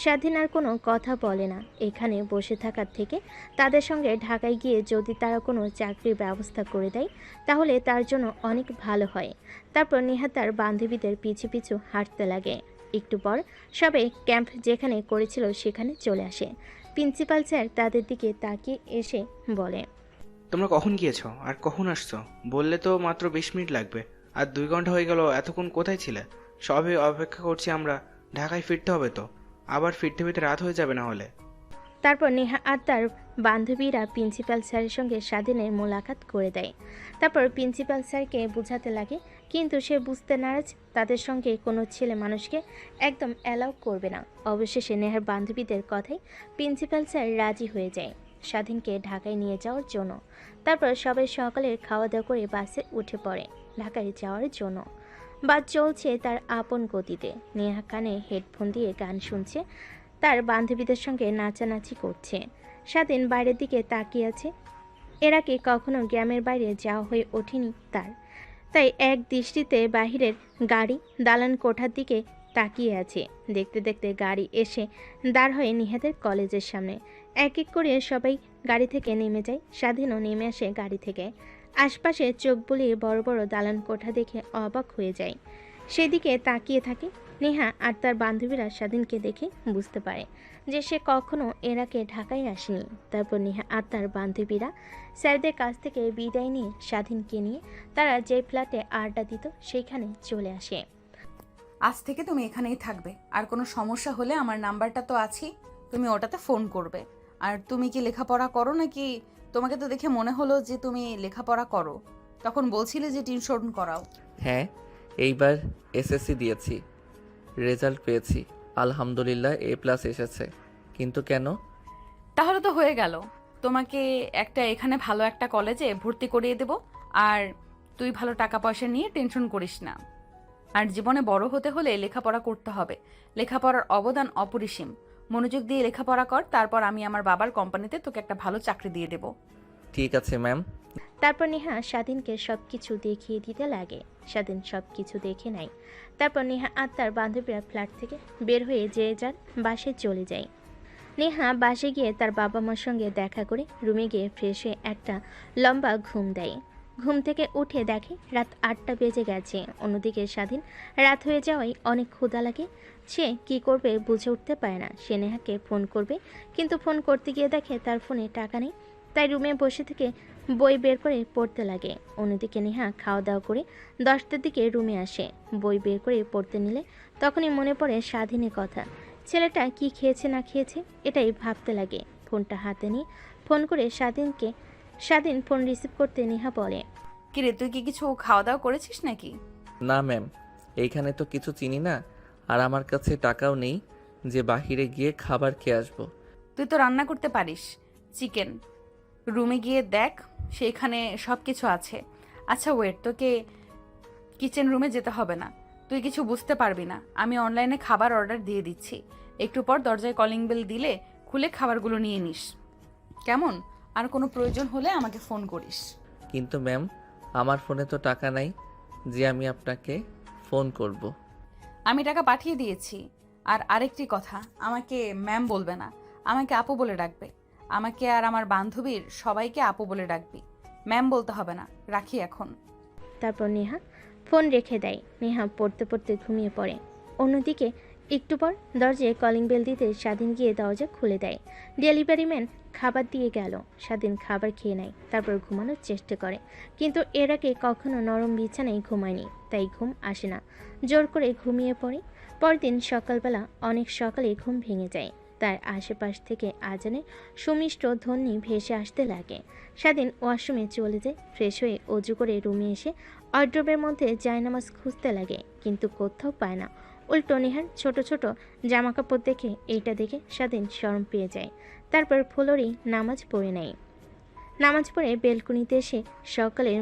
Speaker 3: স্বাধীন আর কোনো কথা বলে না। এখানে বসে থাকার থেকে তাদের সঙ্গে ঢাকায় গিয়ে যদি তারা কোনো চাকরির ব্যবস্থা করে দেয় তাহলে তার জন্য অনেক ভালো হয়। তারপর নেহা তার বান্ধবীদের পিছু পিছু হাঁটতে লাগে। একটু পর সবাই ক্যাম্প যেখানে করেছিল সেখানে চলে আসে। প্রিন্সিপাল স্যার তাদের দিকে তাকিয়ে এসে বলে,
Speaker 8: তোমরা কখন গিয়েছো আর কখন আসছো? বললে তো মাত্র 20 মিনিট লাগবে, আর 2 ঘন্টা হয়ে গেল। এতক্ষণ কোথায় ছিলে? সবে অপেক্ষা করছি আমরা। ঢাকায় ফিরতে হবে তো, আবার ফিরতে ফিরতে রাত হয়ে যাবে না হলে।
Speaker 3: তারপর নেহা আর তার বান্ধবীরা প্রিন্সিপাল স্যারের সঙ্গে স্বাধীনের মোলাকাত করে দেয়। তারপর প্রিন্সিপাল স্যারকে বোঝাতে লাগে, কিন্তু সে বুঝতে নারাজ। তাদের সঙ্গে কোনো ছেলে মানুষকে একদম অ্যালাউ করবে না। অবশেষে নেহার বান্ধবীদের কথায় প্রিন্সিপাল স্যার রাজি হয়ে যায় স্বাধীনকে ঢাকায় নিয়ে যাওয়ার জন্য। তারপর সবাই সকালের খাওয়া দাওয়া করে বাসে উঠে পড়ে ঢাকায় যাওয়ার জন্য। বাস চলছে তার আপন গতিতে। নেহা কানে হেডফোন দিয়ে গান শুনছে, তার বান্ধবীদের সঙ্গে নাচানাচি করছে। স্বাধীন বাইরের দিকে তাকিয়ে আছে। এর আগে কখনো গ্রামের বাইরে যাওয়া হয়ে ওঠেনি তার, তাই এক দৃষ্টিতে বাহিরের গাড়ি দালান কোঠার দিকে তাকিয়ে আছে। দেখতে দেখতে গাড়ি এসে দাঁড় হয় নিহাদের কলেজের সামনে। এক এক করে সবাই গাড়ি থেকে নেমে যায়। স্বাধীনও নেমে আসে গাড়ি থেকে। আশপাশে চোখ বুলিয়ে বড় বড় দালান কোঠা দেখে অবাক হয়ে যায়। সেদিকে তাকিয়ে থাকে। নেহা আর তার বান্ধবীরা স্বাধীনকে দেখে বুঝতে পারে যে সে কখনো এর আগে ঢাকায় আসেনি। তারপর নেহা আর তার বান্ধবীরা স্যারদের কাছ থেকে বিদায় নিয়ে স্বাধীনকে নিয়ে তারা যে ফ্ল্যাটে আড্ডা দিত সেইখানে চলে আসে।
Speaker 2: আজ থেকে তুমি এখানেই থাকবে, আর কোনো সমস্যা হলে আমার নাম্বারটা তো আছেই, তুমি ওটাতে ফোন করবে। আর তুমি কি লেখাপড়া করো নাকি? তোমাকে তো দেখে মনে হলো যে তুমি লেখাপড়া করো, তখন বলছিলে যে টিউশন করাও।
Speaker 1: হ্যাঁ, এইবার এসএসসি দিয়েছি, রেজাল্ট পেয়েছি, আলহামদুলিল্লাহ A+ এসেছে। কিন্তু কেন?
Speaker 2: তাহলে তো হয়ে গেল, তোমাকে এখানে ভালো একটা কলেজে ভর্তি করিয়ে দেব। আর তুই ভালো টাকা পয়সা নিয়ে টেনশন করিস না। আর জীবনে বড় হতে হলে লেখাপড়া করতে হবে, লেখাপড়ার অবদান অপরিসীম। মনোযোগ দিয়ে লেখাপড়া কর, তারপর আমি আমার বাবার কোম্পানিতে তোকে একটা ভালো চাকরি দিয়ে দেব।
Speaker 1: ঠিক আছে ম্যাম।
Speaker 3: তারপর নেহা স্বাধীনকে সব কিছু দেখিয়ে দিতে লাগে। স্বাধীন সব কিছু দেখে নেয়। তারপর নেহা আর তার বান্ধবীরা ফ্ল্যাট থেকে বের হয়ে যে যার বাসে চলে যায়। নেহা বাসে গিয়ে তার বাবা মার সঙ্গে দেখা করে রুমে গিয়ে ফ্রেশ হয়ে একটা লম্বা ঘুম দেয়। ঘুম থেকে উঠে দেখে রাত 8টা বেজে গেছে। অন্যদিকে স্বাধীন রাত হয়ে যাওয়ায় অনেক ক্ষুধা লাগে। সে কি করবে বুঝে উঠতে পারে না। সে নেহাকে ফোন করবে, কিন্তু ফোন করতে গিয়ে দেখে তার ফোনে টাকা নেই। তাই রুমে বসে থেকে বই বের করে পড়তে লাগে। অন্যদিকে নেহা খাওয়া দাওয়া করে 10টার দিকে রুমে আসে। বই বের করে পড়তে নিলে তখনই মনে পড়ে স্বাধীনের কথা। ছেলেটা কি খেয়েছে না খেয়েছে এটাই ভাবতে লাগে। ফোনটা হাতে নিয়ে ফোন করে স্বাধীন ফোন রিসিভ করতে নেহা বলে,
Speaker 2: কিরে, তুই কি কিছু খাওয়া দাওয়া করেছিস নাকি?
Speaker 1: না ম্যাম, এইখানে তো কিছু চিনি না, আর আমার কাছে টাকাও নেই যে বাহিরে গিয়ে খাবার খেয়ে আসবো।
Speaker 2: তুই তো রান্না করতে পারিস, চিকেন। রুমে গিয়ে দেখ, সেখানে সব কিছু আছে। আচ্ছা ওয়েট, তোকে কিচেন রুমে যেতে হবে না, তুই কিছু বুঝতে পারবি না। আমি অনলাইনে খাবার অর্ডার দিয়ে দিচ্ছি, একটু পর দরজায় কলিং বেল দিলে খুলে খাবারগুলো নিয়ে নিস, কেমন? আর কোনো প্রয়োজন হলে আমাকে ফোন করিস।
Speaker 1: কিন্তু ম্যাম, আমার ফোনে তো টাকা নাই যে আমি আপনাকে ফোন করব।
Speaker 2: আমি টাকা পাঠিয়ে দিয়েছি। আর আরেকটি কথা, আমাকে ম্যাম বলবে না, আমাকে আপু বলে ডাকবে। আমাকে আর আমার বান্ধবীর সবাইকে আপু বলে ডাকবি, ম্যাম বলতে হবে না। রাখি এখন।
Speaker 3: তারপর নেহা ফোন রেখে দেয়। নেহা পড়তে পড়তে ঘুমিয়ে পড়ে। অন্যদিকে একটু পর দরজায় কলিং বেল দিতে স্বাধীন গিয়ে দরজা খুলে দেয়। ডেলিভারি ম্যান খাবার দিয়ে গেল। স্বাধীন খাবার খেয়ে নেয়, তারপর ঘুমানোর চেষ্টা করে, কিন্তু এর আগে কখনো নরম বিছানায় ঘুমায়নি, তাই ঘুম আসে না। জোর করে ঘুমিয়ে পড়ে। পরদিন সকালবেলা অনেক সকালে ঘুম ভেঙে যায়। তার আশেপাশ থেকে আজানে সুমিষ্ট ধ্বনি ভেসে আসতে লাগে। স্বাধীন ওয়াশরুমে চলে যায়। ফ্রেশ হয়ে অজু করে রুমে এসে ওয়ার্ড্রোবের মধ্যে জায়নামাজ খুঁজতে লাগে, কিন্তু কোথাও পায় না। উল্টো নেহার ছোট ছোট জামাকাপড় দেখে এইটা দেখে স্বাধীন শরম পেয়ে যায়। তারপর ফ্লোরেই নামাজ পড়ে নেয়। নামাজ পড়ে বেলকনিতে এসে সকালের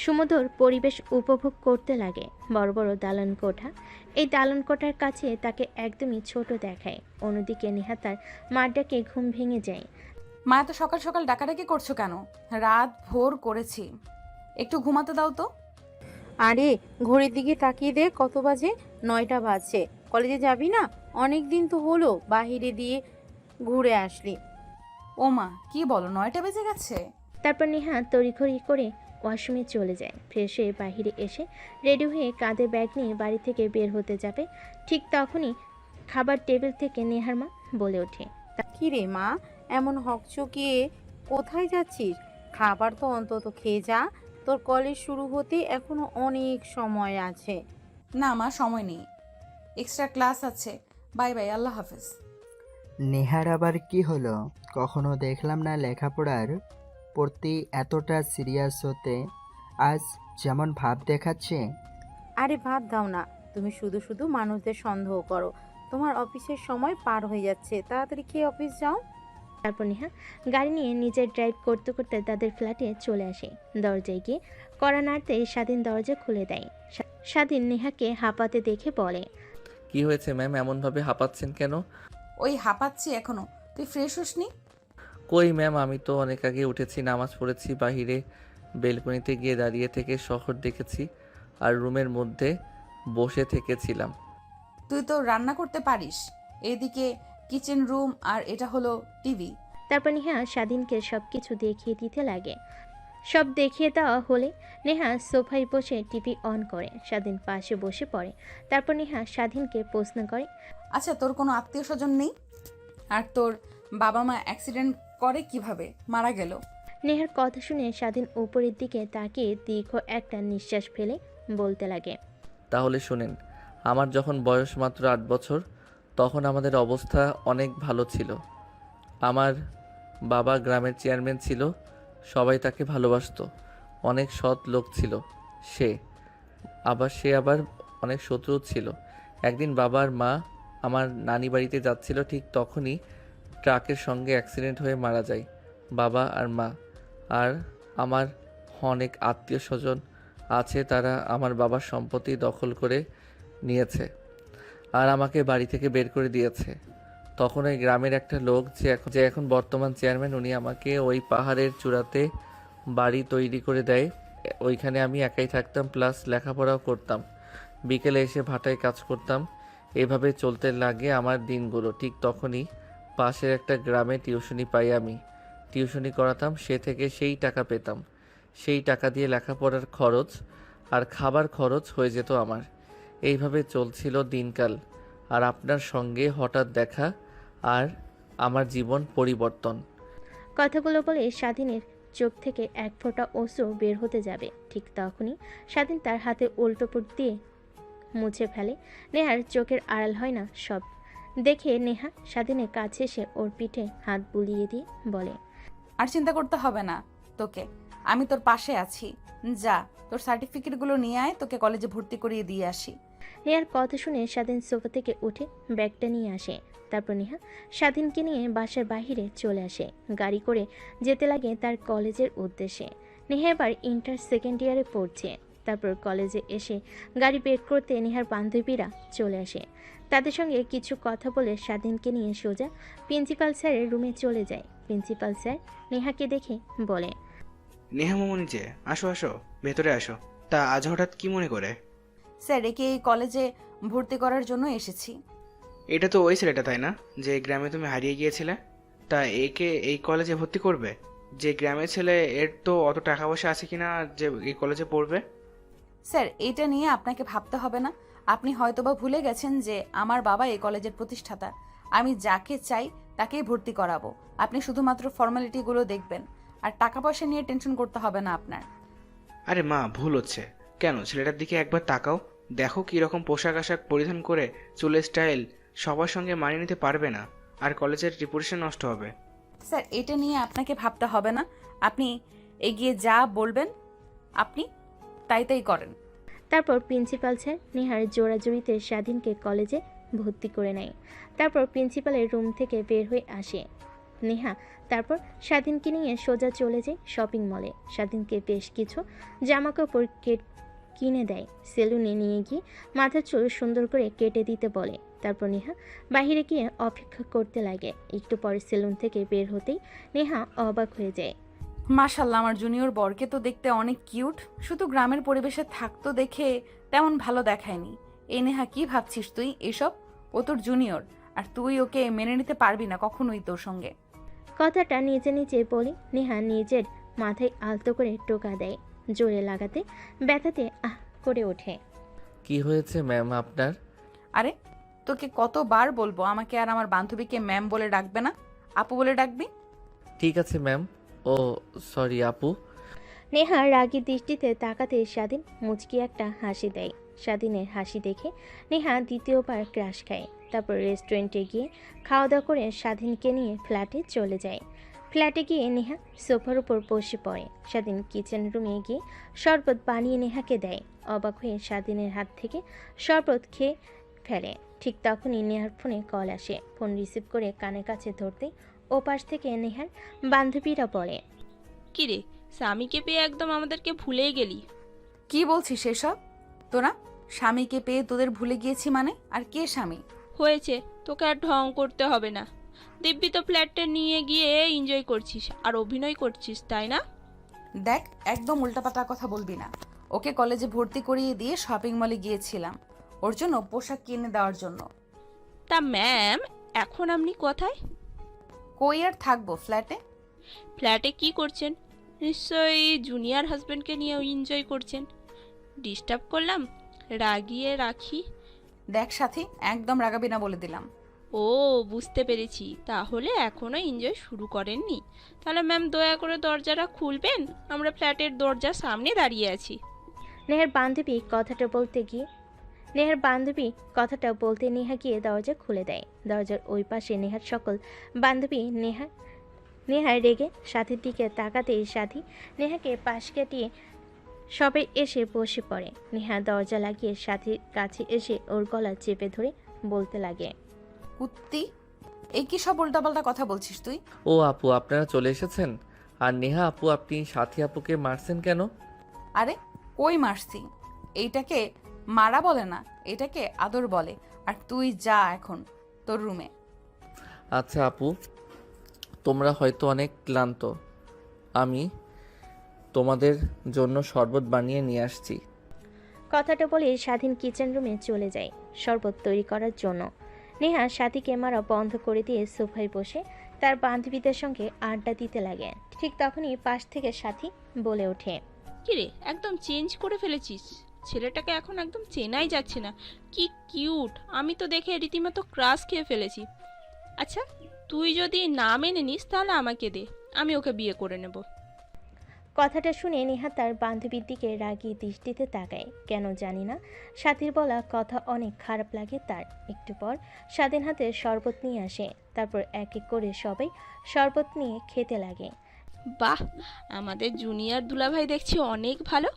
Speaker 3: সুমধুর পরিবেশ উপভোগ করতে লাগে। বড় বড় দালান কোঠা। এই দালান কোঠার কাছে তাকে একদমই ছোট দেখায়। অন্যদিকে নেহা তার মার ডাকে ঘুম ভেঙে যায়।
Speaker 2: মা, এত সকাল সকাল ডাকাডাকি করছো কেন? রাত ভোর করেছি, একটু ঘুমাতে দাও তো।
Speaker 11: আরে ঘড়ির দিকে তাকিয়ে দে, কত বাজে? 9টা বাজছে। কলেজে যাবি না? অনেক দিন তো হলো বাহিরে দিয়ে ঘুরে আসলি।
Speaker 2: ও মা, কি বলো, 9টা বেজে গেছে?
Speaker 3: তারপর নেহা তড়িঘড়ি করে ওয়াশরুমে চলে যায়। ফ্রেশ হয়ে বাহিরে এসে রেডি হয়ে কাঁধে ব্যাগ নিয়ে বাড়ি থেকে বের হতে যাবে, ঠিক তখনই খাবার টেবিল থেকে নেহার মা বলে ওঠে,
Speaker 11: কি রে মা, এমন হকচকিয়ে কোথায় যাচ্ছিস? খাবার তো অন্তত খেয়ে যা, তোর কলেজ শুরু হতে এখনো অনেক সময় আছে।
Speaker 2: না মা, সময় নেই, এক্সট্রা ক্লাস আছে। বাই বাই, আল্লাহ হাফেজ।
Speaker 12: নেহার আবার কি হলো? কখনো দেখলাম না লেখাপড়ার প্রতি এতটা সিরিয়াস হতে, আজ যেমন ভাব দেখাচ্ছে।
Speaker 11: আরে বাদ দাও না, তুমি শুধু শুধু মানুষদের সন্দেহ করো। তোমার অফিসের সময় পার হয়ে যাচ্ছে, তাড়াতাড়ি খেয়ে অফিস যাও।
Speaker 3: তারপর নেহা গাড়ি নিয়ে নিজের ড্রাইভ করতে করতে তাদের ফ্ল্যাটে চলে আসে। দরজায় গিয়ে কড়া নাড়তেই স্বাধীন দরজা খুলে দেয়। স্বাধীন নেহাকে হাঁপাতে দেখে বলে,
Speaker 1: কি হয়েছে ম্যাম, এমনভাবে হাঁপাচ্ছেন কেন?
Speaker 2: ওই হাঁপাচ্ছি এখনো, তুই ফ্রেশ হসনি?
Speaker 1: কই ম্যাম, আমি তো অনেক আগে উঠেছি, নামাজ পড়েছি, বাহিরে বেলকনিতে গিয়ে দাঁড়িয়ে থেকে শহর দেখেছি আর রুমের মধ্যে বসে থেকেছিলাম।
Speaker 2: তুই তো রান্না করতে পারিস, এদিকে কিচেন রুম আর এটা হলো টিভি।
Speaker 3: তারপর নেহা স্বাধীনকে সব কিছু দেখিয়ে দিতে লাগে। সব দেখিয়ে দেওয়া হলে নেহা সোফায় বসে টিভি অন করে। স্বাধীন পাশে বসে পড়ে। তারপর নেহা স্বাধীনকে প্রশ্ন করে,
Speaker 2: আচ্ছা, তোর কোনো আত্মীয় স্বজন নেই? আর তোর বাবা মা অ্যাক্সিডেন্ট করে কিভাবে মারা গেল?
Speaker 3: নেহার কথা শুনে স্বাধীন উপরের দিকে তাকিয়ে দীর্ঘ একটা নিঃশ্বাস ফেলে বলতে লাগে,
Speaker 1: তাহলে শোনেন, আমার যখন বয়স মাত্র 8 বছর, তখন আমাদের অবস্থা অনেক ভালো ছিল। আমার বাবা গ্রামের চেয়ারম্যান ছিল, সবাই তাকে ভালোবাসতো, অনেক সৎ লোক ছিল সে। আবার অনেক শত্রু ছিল। একদিন বাবা আর মা আমার নানি বাড়িতে যাচ্ছিল, ঠিক তখনই ট্রাকের সঙ্গে অ্যাক্সিডেন্ট হয়ে মারা যায় বাবা আর মা। আর আমার অনেক আত্মীয় স্বজন আছে, তারা আমার বাবার সম্পত্তি দখল করে নিয়েছে আর আমাকে বাড়ি থেকে বের করে দিয়েছে। তখন ওই গ্রামের একটা লোক যে এখন বর্তমান চেয়ারম্যান, উনি আমাকে ওই পাহাড়ের চূড়াতে বাড়ি তৈরি করে দেয়। ওইখানে আমি একাই থাকতাম, প্লাস লেখাপড়াও করতাম। বিকেলে এসে ভাটায় কাজ করতাম। এভাবে চলতে লাগে আমার দিনগুলো। ঠিক তখনই পাশের একটা গ্রামে টিউশনি পাই আমি। টিউশনি করাতাম, সে থেকে সেই টাকা পেতাম। সেই টাকা দিয়ে লেখাপড়ার খরচ আর খাবার খরচ হয়ে যেত আমার। এইভাবে চলছিল দিনকাল। আর আপনার সঙ্গে হঠাৎ দেখা আর আমার জীবন পরিবর্তন।
Speaker 3: কথাগুলো বলে স্বাধীনের চোখ থেকে এক ফোঁটা অশ্রু বের হতে যাবে, ঠিক তখনই স্বাধীন তার হাতে উল্টোপুট দিয়ে মুছে ফেলে। নেহার চোখের আড়াল হয় না সব দেখে নেহা স্বাধীনের কাছে এসে ওর পিঠে হাত বুলিয়ে দিয়ে বলে,
Speaker 2: আর চিন্তা করতে হবে না তোকে, আমি তোর পাশে আছি। যা, তোর সার্টিফিকেটগুলো নিয়ে আয়, তোকে কলেজে ভর্তি করিয়ে দিয়ে আসি।
Speaker 3: নেহার কথা শুনে স্বাধীন সোফা থেকে উঠে ব্যাগটা নিয়ে আসে। তারপর নেহা স্বাধীনকে নিয়ে বাসার বাইরে চলে আসে। গাড়ি করে যেতে লাগে তার কলেজের উদ্দেশ্যে। নেহা এবার ইন্টার সেকেন্ড ইয়ারে পড়ছে। তারপর কলেজে এসে গাড়ি বের করতে নেহার বান্ধবীরা চলে আসে। তাদের সঙ্গে কিছু কথা বলে স্বাধীনকে নিয়ে সোজা প্রিন্সিপাল স্যারের রুমে চলে যায়। প্রিন্সিপাল স্যার নেহাকে দেখে বলে,
Speaker 8: নেহা মামনি যে, আসো আসো, ভেতরে আসো। তা আজ হঠাৎ কি মনে করে?
Speaker 2: স্যার, একে এই কলেজে ভর্তি করার জন্য এসেছি।
Speaker 8: এটা তো ওই ছেলেটা তাই না, যে গ্রামে তুমি হারিয়ে গিয়েছিলে? তা একে এই কলেজে ভর্তি করবে? যে গ্রামের ছেলে, এর তো অত টাকা পয়সা আছে কিনা যে এই কলেজে পড়বে?
Speaker 2: স্যার, এটা নিয়ে আপনাকে ভাবতে হবে না। আপনি হয়তোবা ভুলে গেছেন যে আমার বাবা এই কলেজের প্রতিষ্ঠাতা। আমি যাকে চাই তাকেই ভর্তি করাবো। আপনি শুধুমাত্র ফর্মালিটিগুলো দেখবেন, আর টাকা পয়সা নিয়ে টেনশন করতে হবে না আপনার।
Speaker 8: আরে মা, ভুল হচ্ছে। কেন, ছেলেটার দিকে একবার তাকাও, দেখো কীরকম পোশাক আশাক পরিধান করে, চুলের স্টাইল সবার সঙ্গে মানিয়ে নিতে পারবে না, আর কলেজের রিপুটেশন নষ্ট হবে।
Speaker 2: স্যার, এটা নিয়ে আপনাকে ভাবতে হবে না। আপনি এগিয়ে যা বলবেন আপনি তাই করেন।
Speaker 3: তারপর প্রিন্সিপাল স্যার নেহার জোড়াজুড়িতে স্বাধীনকে কলেজে ভর্তি করে নেয়। তারপর প্রিন্সিপালের রুম থেকে বের হয়ে আসে নেহা। তারপর স্বাধীনকে নিয়ে সোজা চলে যায় শপিং মলে। স্বাধীনকে বেশ কিছু জামাকাপড় কিনে দেয়। সেলুনে নিয়ে গিয়ে মাথার চুল সুন্দর করে কেটে দিতে বলে। তারপর নেহা বাইরে গিয়ে অপেক্ষা করতে লাগে। একটু পরে সেলুন থেকে বের হতেই নেহা অবাক হয়ে যায়।
Speaker 2: মাশাল্লাহ, আমার জুনিয়র বরকে তো দেখতে অনেক কিউট। শুধু গ্রামের পরিবেশে থাকতো দেখে তেমন ভালো দেখায়নি। এই নেহা, কি ভাবছিস তুই এসব? ও তোর জুনিয়র, আর তুই ওকে মেনে নিতে পারবি না কখনোই তোর সঙ্গে।
Speaker 3: কথাটা নিজে নিজে বলে নেহা নিজের মাথায় আলতো করে টোকা দেয়। জোরে লাগাতে ব্যথাতে আহ করে ওঠে।
Speaker 1: কি হয়েছে ম্যাম আপনার?
Speaker 2: আরে তোকে কতবার বলবো আমাকে আর আমার বান্ধবীকে ম্যাম বলে ডাকবে না, আপু বলে ডাকবি।
Speaker 1: ঠিক আছে ম্যাম। ও সরি আপু।
Speaker 3: নেহা রাগী দৃষ্টিতে তাকাতে স্বাধীন মুচকি একটা হাসি দেয়। স্বাধীনের হাসি দেখে নেহা দ্বিতীয়বার ক্রাশ খায়। তারপর রেস্টুরেন্টে গিয়ে খাওয়া দাওয়া করে স্বাধীনকে নিয়ে ফ্ল্যাটে চলে যায়। ফ্ল্যাটে গিয়ে নেহা সোফার উপর বসে পড়ে। স্বাধীন কিচেন রুমে গিয়ে শরবত বানিয়ে নেহাকে দেয়। অবাক হয়ে স্বাধীনের হাত থেকে শরবত খেয়ে ফেলে। ঠিক তখনই নেহার ফোনে কল আসে। ফোন রিসিভ করে কানের কাছে ধরতে ওপাশ থেকে নেহার বান্ধবীরা বলে,
Speaker 7: কিরে, স্বামীকে পেয়ে একদম আমাদেরকে ভুলেই গেলি।
Speaker 2: কি বলছিস এসব? তোরা স্বামীকে পেয়ে তোদের ভুলে গিয়েছি মানে? আর কে স্বামী?
Speaker 7: হয়েছে, তোকে আর ঢং করতে হবে না। দিব্যি তো ফ্ল্যাটে নিয়ে গিয়ে এনজয় করছিস আর অভিনয় করছিস, তাই না?
Speaker 2: দেখ, একদম উল্টাপাল্টা কথা বলবি না। ওকে কলেজে ভর্তি করিয়ে দিয়ে শপিং মলে গিয়েছিলাম ওর জন্য পোশাক কিনে দেওয়ার জন্য।
Speaker 7: তা ম্যাম, এখন আপনি কোথায়?
Speaker 2: কই আর থাকবো, ফ্ল্যাটে।
Speaker 7: ফ্ল্যাটে কি করছেন? নিশ্চয়ই জুনিয়র হাজবেন্ডকে নিয়ে এনজয় করছেন। ডিস্টার্ব করলাম? রাগিয়ে রাখি?
Speaker 2: দেখ সাথী, একদম রাগাবি না বলে দিলাম।
Speaker 7: ও, বুঝতে পেরেছি। তাহলে এখনো এনজয় শুরু করেননি। তাহলে ম্যাম দয়া করে দরজাটা খুলবেন, আমরা ফ্ল্যাটের দরজার সামনে দাঁড়িয়ে আছি।
Speaker 3: নেহার বান্ধবী কথাটা বলতে নেহা গিয়ে দরজা খুলে দেয়। দরজার ওই পাশে নেহার সকল বান্ধবী নেহার রেগে সাথীর দিকে তাকাতেই সাথী নেহাকে পাশ কাটিয়ে সবাই এসে বসে পড়ে। নেহা দরজা লাগিয়ে সাথীর কাছে এসে ওর গলা চেপে ধরে বলতে লাগে,
Speaker 2: কুত্তি, এই কি সব উল্টাপাল্টা কথা বলছিস তুই?
Speaker 1: ও আপু আপনারা চলে এসেছেন। আর নেহা আপু আপনি সাথী আপুকে মারছেন কেন?
Speaker 2: আরে কই মারছি? এইটাকে মারা বলে না, এটাকে আদর বলে। আর তুই যা এখন তোর রুমে।
Speaker 1: আচ্ছা আপু, তোমরা হয়তো অনেক ক্লান্ত। আমি তোমাদের জন্য শরবত বানিয়ে নিয়ে আসছি।
Speaker 3: কথাটা বলে স্বাধীন কিচেন রুমে চলে যায় শরবত তৈরি করার জন্য। নেহা সাথীকে মারা বন্ধ করে দিয়ে সোফায় বসে তার বান্ধবীদের সঙ্গে আড্ডা দিতে লাগে। ঠিক তখনই পাশ থেকে সাথী বলে ওঠে,
Speaker 7: কিরে, একদম চেঞ্জ করে ফেলেছিস। ছেলেটাকে এখন একদম চেনাই যাচ্ছে না। কি কিউট! আমি তো দেখে রীতিমতো ক্রাশ খেয়ে ফেলেছি। আচ্ছা, তুই যদি না মেনে নিস তাহলে আমাকে দে, আমি ওকে বিয়ে করে নেব।
Speaker 3: কথাটা শুনে নেহা তার বান্ধবীর দিকে রাগী দৃষ্টিতে তাকায়। কেন জানি না, সাথীর বলা কথা অনেক খারাপ লাগে তার। একটু পর স্বাধীন হাতে শরবত নিয়ে আসে। তারপর এক এক করে সবাই শরবত নিয়ে খেতে লাগে।
Speaker 7: বাহ, আমাদের জুনিয়র দুলাভাই দেখছি অনেক ভালো,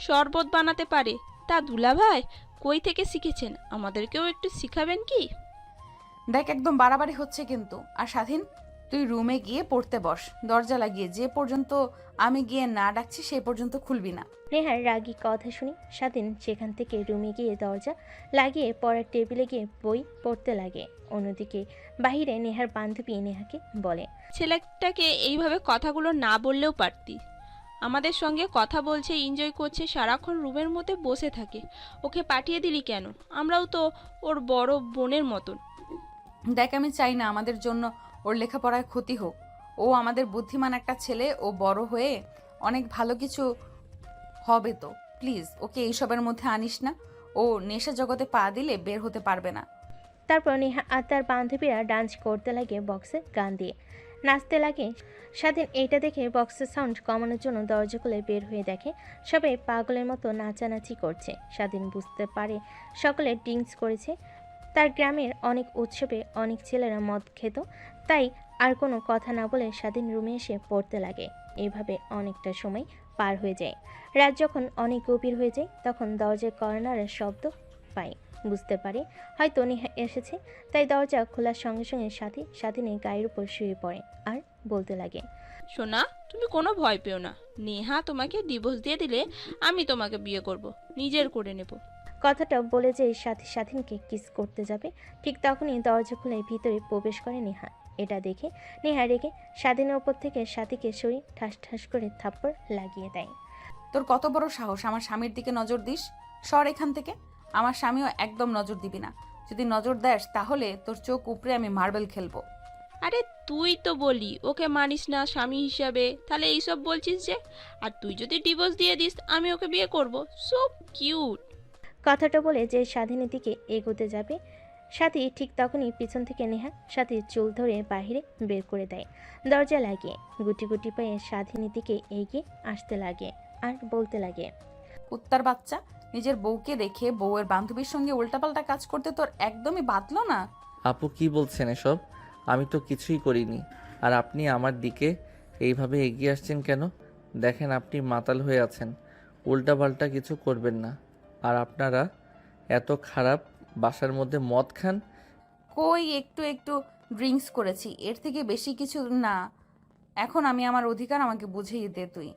Speaker 7: শরবত বানাতে পারে। তা দুলাভাই কই থেকে শিখেছেন? আমাদেরকেও একটু শিখাবেন কি?
Speaker 2: দেখ, একদম বাড়াবাড়ি হচ্ছে কিন্তু। আর স্বাধীন, তুই রুমে গিয়ে পড়তে বস, দরজা লাগিয়ে। যে পর্যন্ত আমি গিয়ে না ডাকছি সেই পর্যন্ত খুলবি না।
Speaker 3: নেহার রাগী কথা শুনি স্বাধীন সেখান থেকে রুমে গিয়ে দরজা লাগিয়ে পড়ার টেবিলে গিয়ে বই পড়তে লাগে। অন্যদিকে বাহিরে নেহার বান্ধবী নেহাকে বলে,
Speaker 7: ছেলেটাকে এইভাবে কথাগুলো না বললেও পারতি। আমাদের সঙ্গে কথা বলছে, এনজয় করছে, সারাক্ষণ রুমের মধ্যে বসে থাকে। ওকে পাঠিয়ে দিলি কেন? আমরাও তো ওর বড় বোনের মতন।
Speaker 2: দেখ, আমি চাই না আমাদের জন্য ওর লেখাপড়ায় ক্ষতি হোক। ও আমাদের বুদ্ধিমান একটা ছেলে, ও বড় হয়ে অনেক ভালো কিছু হবে। তো প্লিজ ওকে এইসবের মধ্যে আনিস না। ও নেশা জগতে পা দিলে বের হতে পারবে না।
Speaker 3: তারপর নেহা আর তার বান্ধবীরা ডান্স করতে লাগে বক্সে গান দিয়ে, নাচতে লাগে। স্বাধীন এইটা দেখে বক্সের সাউন্ড কমানোর জন্য দরজা খুলে বের হয়ে দেখে সবাই পাগলের মতো নাচানাচি করছে। স্বাধীন বুঝতে পারে সকলে ড্রিঙ্কস করেছে। তার গ্রামের অনেক উৎসবে অনেক ছেলেরা মদ খেত, তাই আর কোনো কথা না বলে স্বাধীন রুমে এসে পড়তে লাগে। এইভাবে অনেকটা সময় পার হয়ে যায়। রাত যখন অনেক গভীর হয়ে যায় তখন দরজায় কর্নারের শব্দ পায়। বুঝতে পারে হয়তো নেহা এসেছে, তাই দরজা খোলার সঙ্গে সঙ্গে স্বাধীনের গায়ের উপর শুয়ে পড়ে আর বলতে লাগে,
Speaker 7: সোনা, তুমি কোনো ভয় পেও না। নেহা তোমাকে ডিভোর্স দিয়ে দিলে আমি তোমাকে বিয়ে করব, নিজের করে নেব।
Speaker 3: কথাটা বলে যে স্বাধীনকে কিস করতে যাবে, ঠিক তখনই দরজা খুলে ভিতরে প্রবেশ করে নেহা। এটা দেখে নেহা রেগে স্বাধীনের ওপর থেকে সাথীকে সরিয়ে ঠাস ঠাস করে থাপ্পড় লাগিয়ে দেয়।
Speaker 2: তোর কত বড় সাহস আমার স্বামীর দিকে নজর দিস? সর এখান থেকে। আমার স্বামীও একদম নজর দিবি না। যদি নজর দেস তাহলে তোর চোখ উপরে আমি মার্বেল খেলবো।
Speaker 7: আরে তুই তো বলি ওকে মানিস না স্বামী হিসাবে, তাহলে এইসব বলছিস যে? আর তুই যদি ডিভোর্স দিয়ে দিস আমি ওকে বিয়ে করব। So cute.
Speaker 3: কথাটা বলে যে স্বাধীনের দিকে এগোতে যাবে, সাথী ঠিক তখনই পিছন থেকে নেহা সাথীর চুল ধরে বাহিরে বের করে দেয়। দরজা লাগিয়ে গুটি গুটি পায়ে স্বাধীনের দিকে এগিয়ে আসতে লাগে আর বলতে লাগে,
Speaker 2: কুত্তার বাচ্চা, নিজের বউকে দেখে বউয়ের বান্ধবীর সঙ্গে উল্টাপাল্টা কাজ করতে তোর একদমই বাদলো না?
Speaker 1: আপু কি বলছেন এসব? আমি তো কিছুই করিনি। আর আপনি আমার দিকে এইভাবে এগিয়ে আসছেন কেন? দেখেন আপনি মাতাল হয়ে আছেন, উল্টাপাল্টা কিছু করবেন না। আর আপনারা এত খারাপ, বাসার মধ্যে মদ খান।
Speaker 2: কই একটু একটু ড্রিঙ্কস করেছি, এর থেকে বেশি কিছু না। এখন আমি আমার অধিকার আমাকে বুঝিয়ে দে তুই।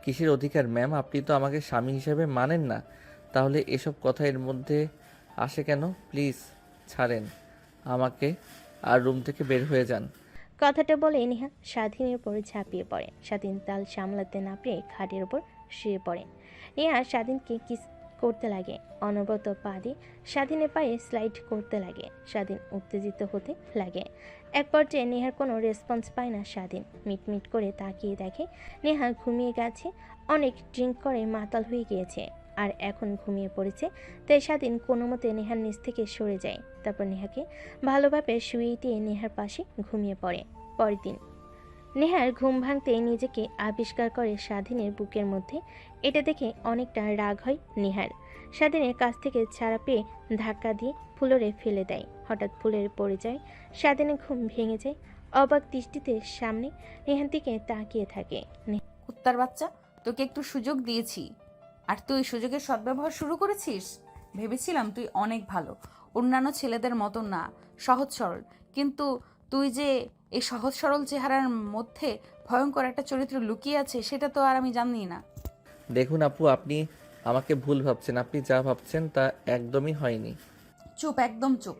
Speaker 1: কিসের অধিকার ম্যাম? আপনি তো আমাকে স্বামী হিসেবে মানেন না, তাহলে এসব কথা এর মধ্যে আসে কেন? প্লিজ ছাড়েন আমাকে আর রুম থেকে বের হয়ে যান।
Speaker 3: কথাটা বলে নেহা স্বাধীনের উপর ঝাঁপিয়ে পড়ে। স্বাধীন তাল সামলাতে না পেরে খাটের উপর শুয়ে পড়ে। নেহা স্বাধীনকে কিস করতে লাগে, অনবরত পা দিয়ে স্বাধীনের পায়ে স্লাইড করতে লাগে। স্বাধীন উত্তেজিত হতে লাগে। এক পর্যায়ে নেহার কোনো রেসপন্স পায় না স্বাধীন। মিটমিট করে তাকিয়ে দেখে নেহা ঘুমিয়ে গেছে, অনেক ড্রিঙ্ক করে মাতাল হয়ে গিয়েছে আর এখন ঘুমিয়ে পড়েছে। তাই স্বাধীন কোনো মতে নেহার নিচ থেকে সরে যায়। তারপর নেহাকে ভালোভাবে শুয়ে দিয়ে নেহার পাশে ঘুমিয়ে পড়ে। পরের দিন নেহার ঘুম ভাঙতে নিজেকে আবিষ্কার করে স্বাধীনের বুকের মধ্যে। এটা দেখে অনেকটা রাগ হয় নেহার। স্বাধীনের কাছ থেকে ছাড়া পেয়ে ধাক্কা দিয়ে ফ্লোরে ফেলে দেয়। হঠাৎ ফ্লোরে পড়ে যায়। স্বাধীনের ঘুম ভেঙে যায়। অবাক দৃষ্টিতে সামনে নেহার দিকে তাকিয়ে থাকে।
Speaker 2: কুত্তার বাচ্চা, তোকে একটু সুযোগ দিয়েছি আর তুই সুযোগের সদ্ব্যবহার শুরু করেছিস। ভেবেছিলাম তুই অনেক ভালো, অন্যান্য ছেলেদের মতো না, সহজ সরল। কিন্তু তুই যে এই সহজ সরল চেহারার মধ্যে ভয়ঙ্কর একটা চরিত্র লুকিয়ে আছে সেটা তো আর আমি জানি না।
Speaker 1: দেখুন আপু, আপনি আমাকে ভুল ভাবছেন। আপনি যা ভাবছেন তা একদমই হয়নি।
Speaker 2: চুপ, একদম চুপ।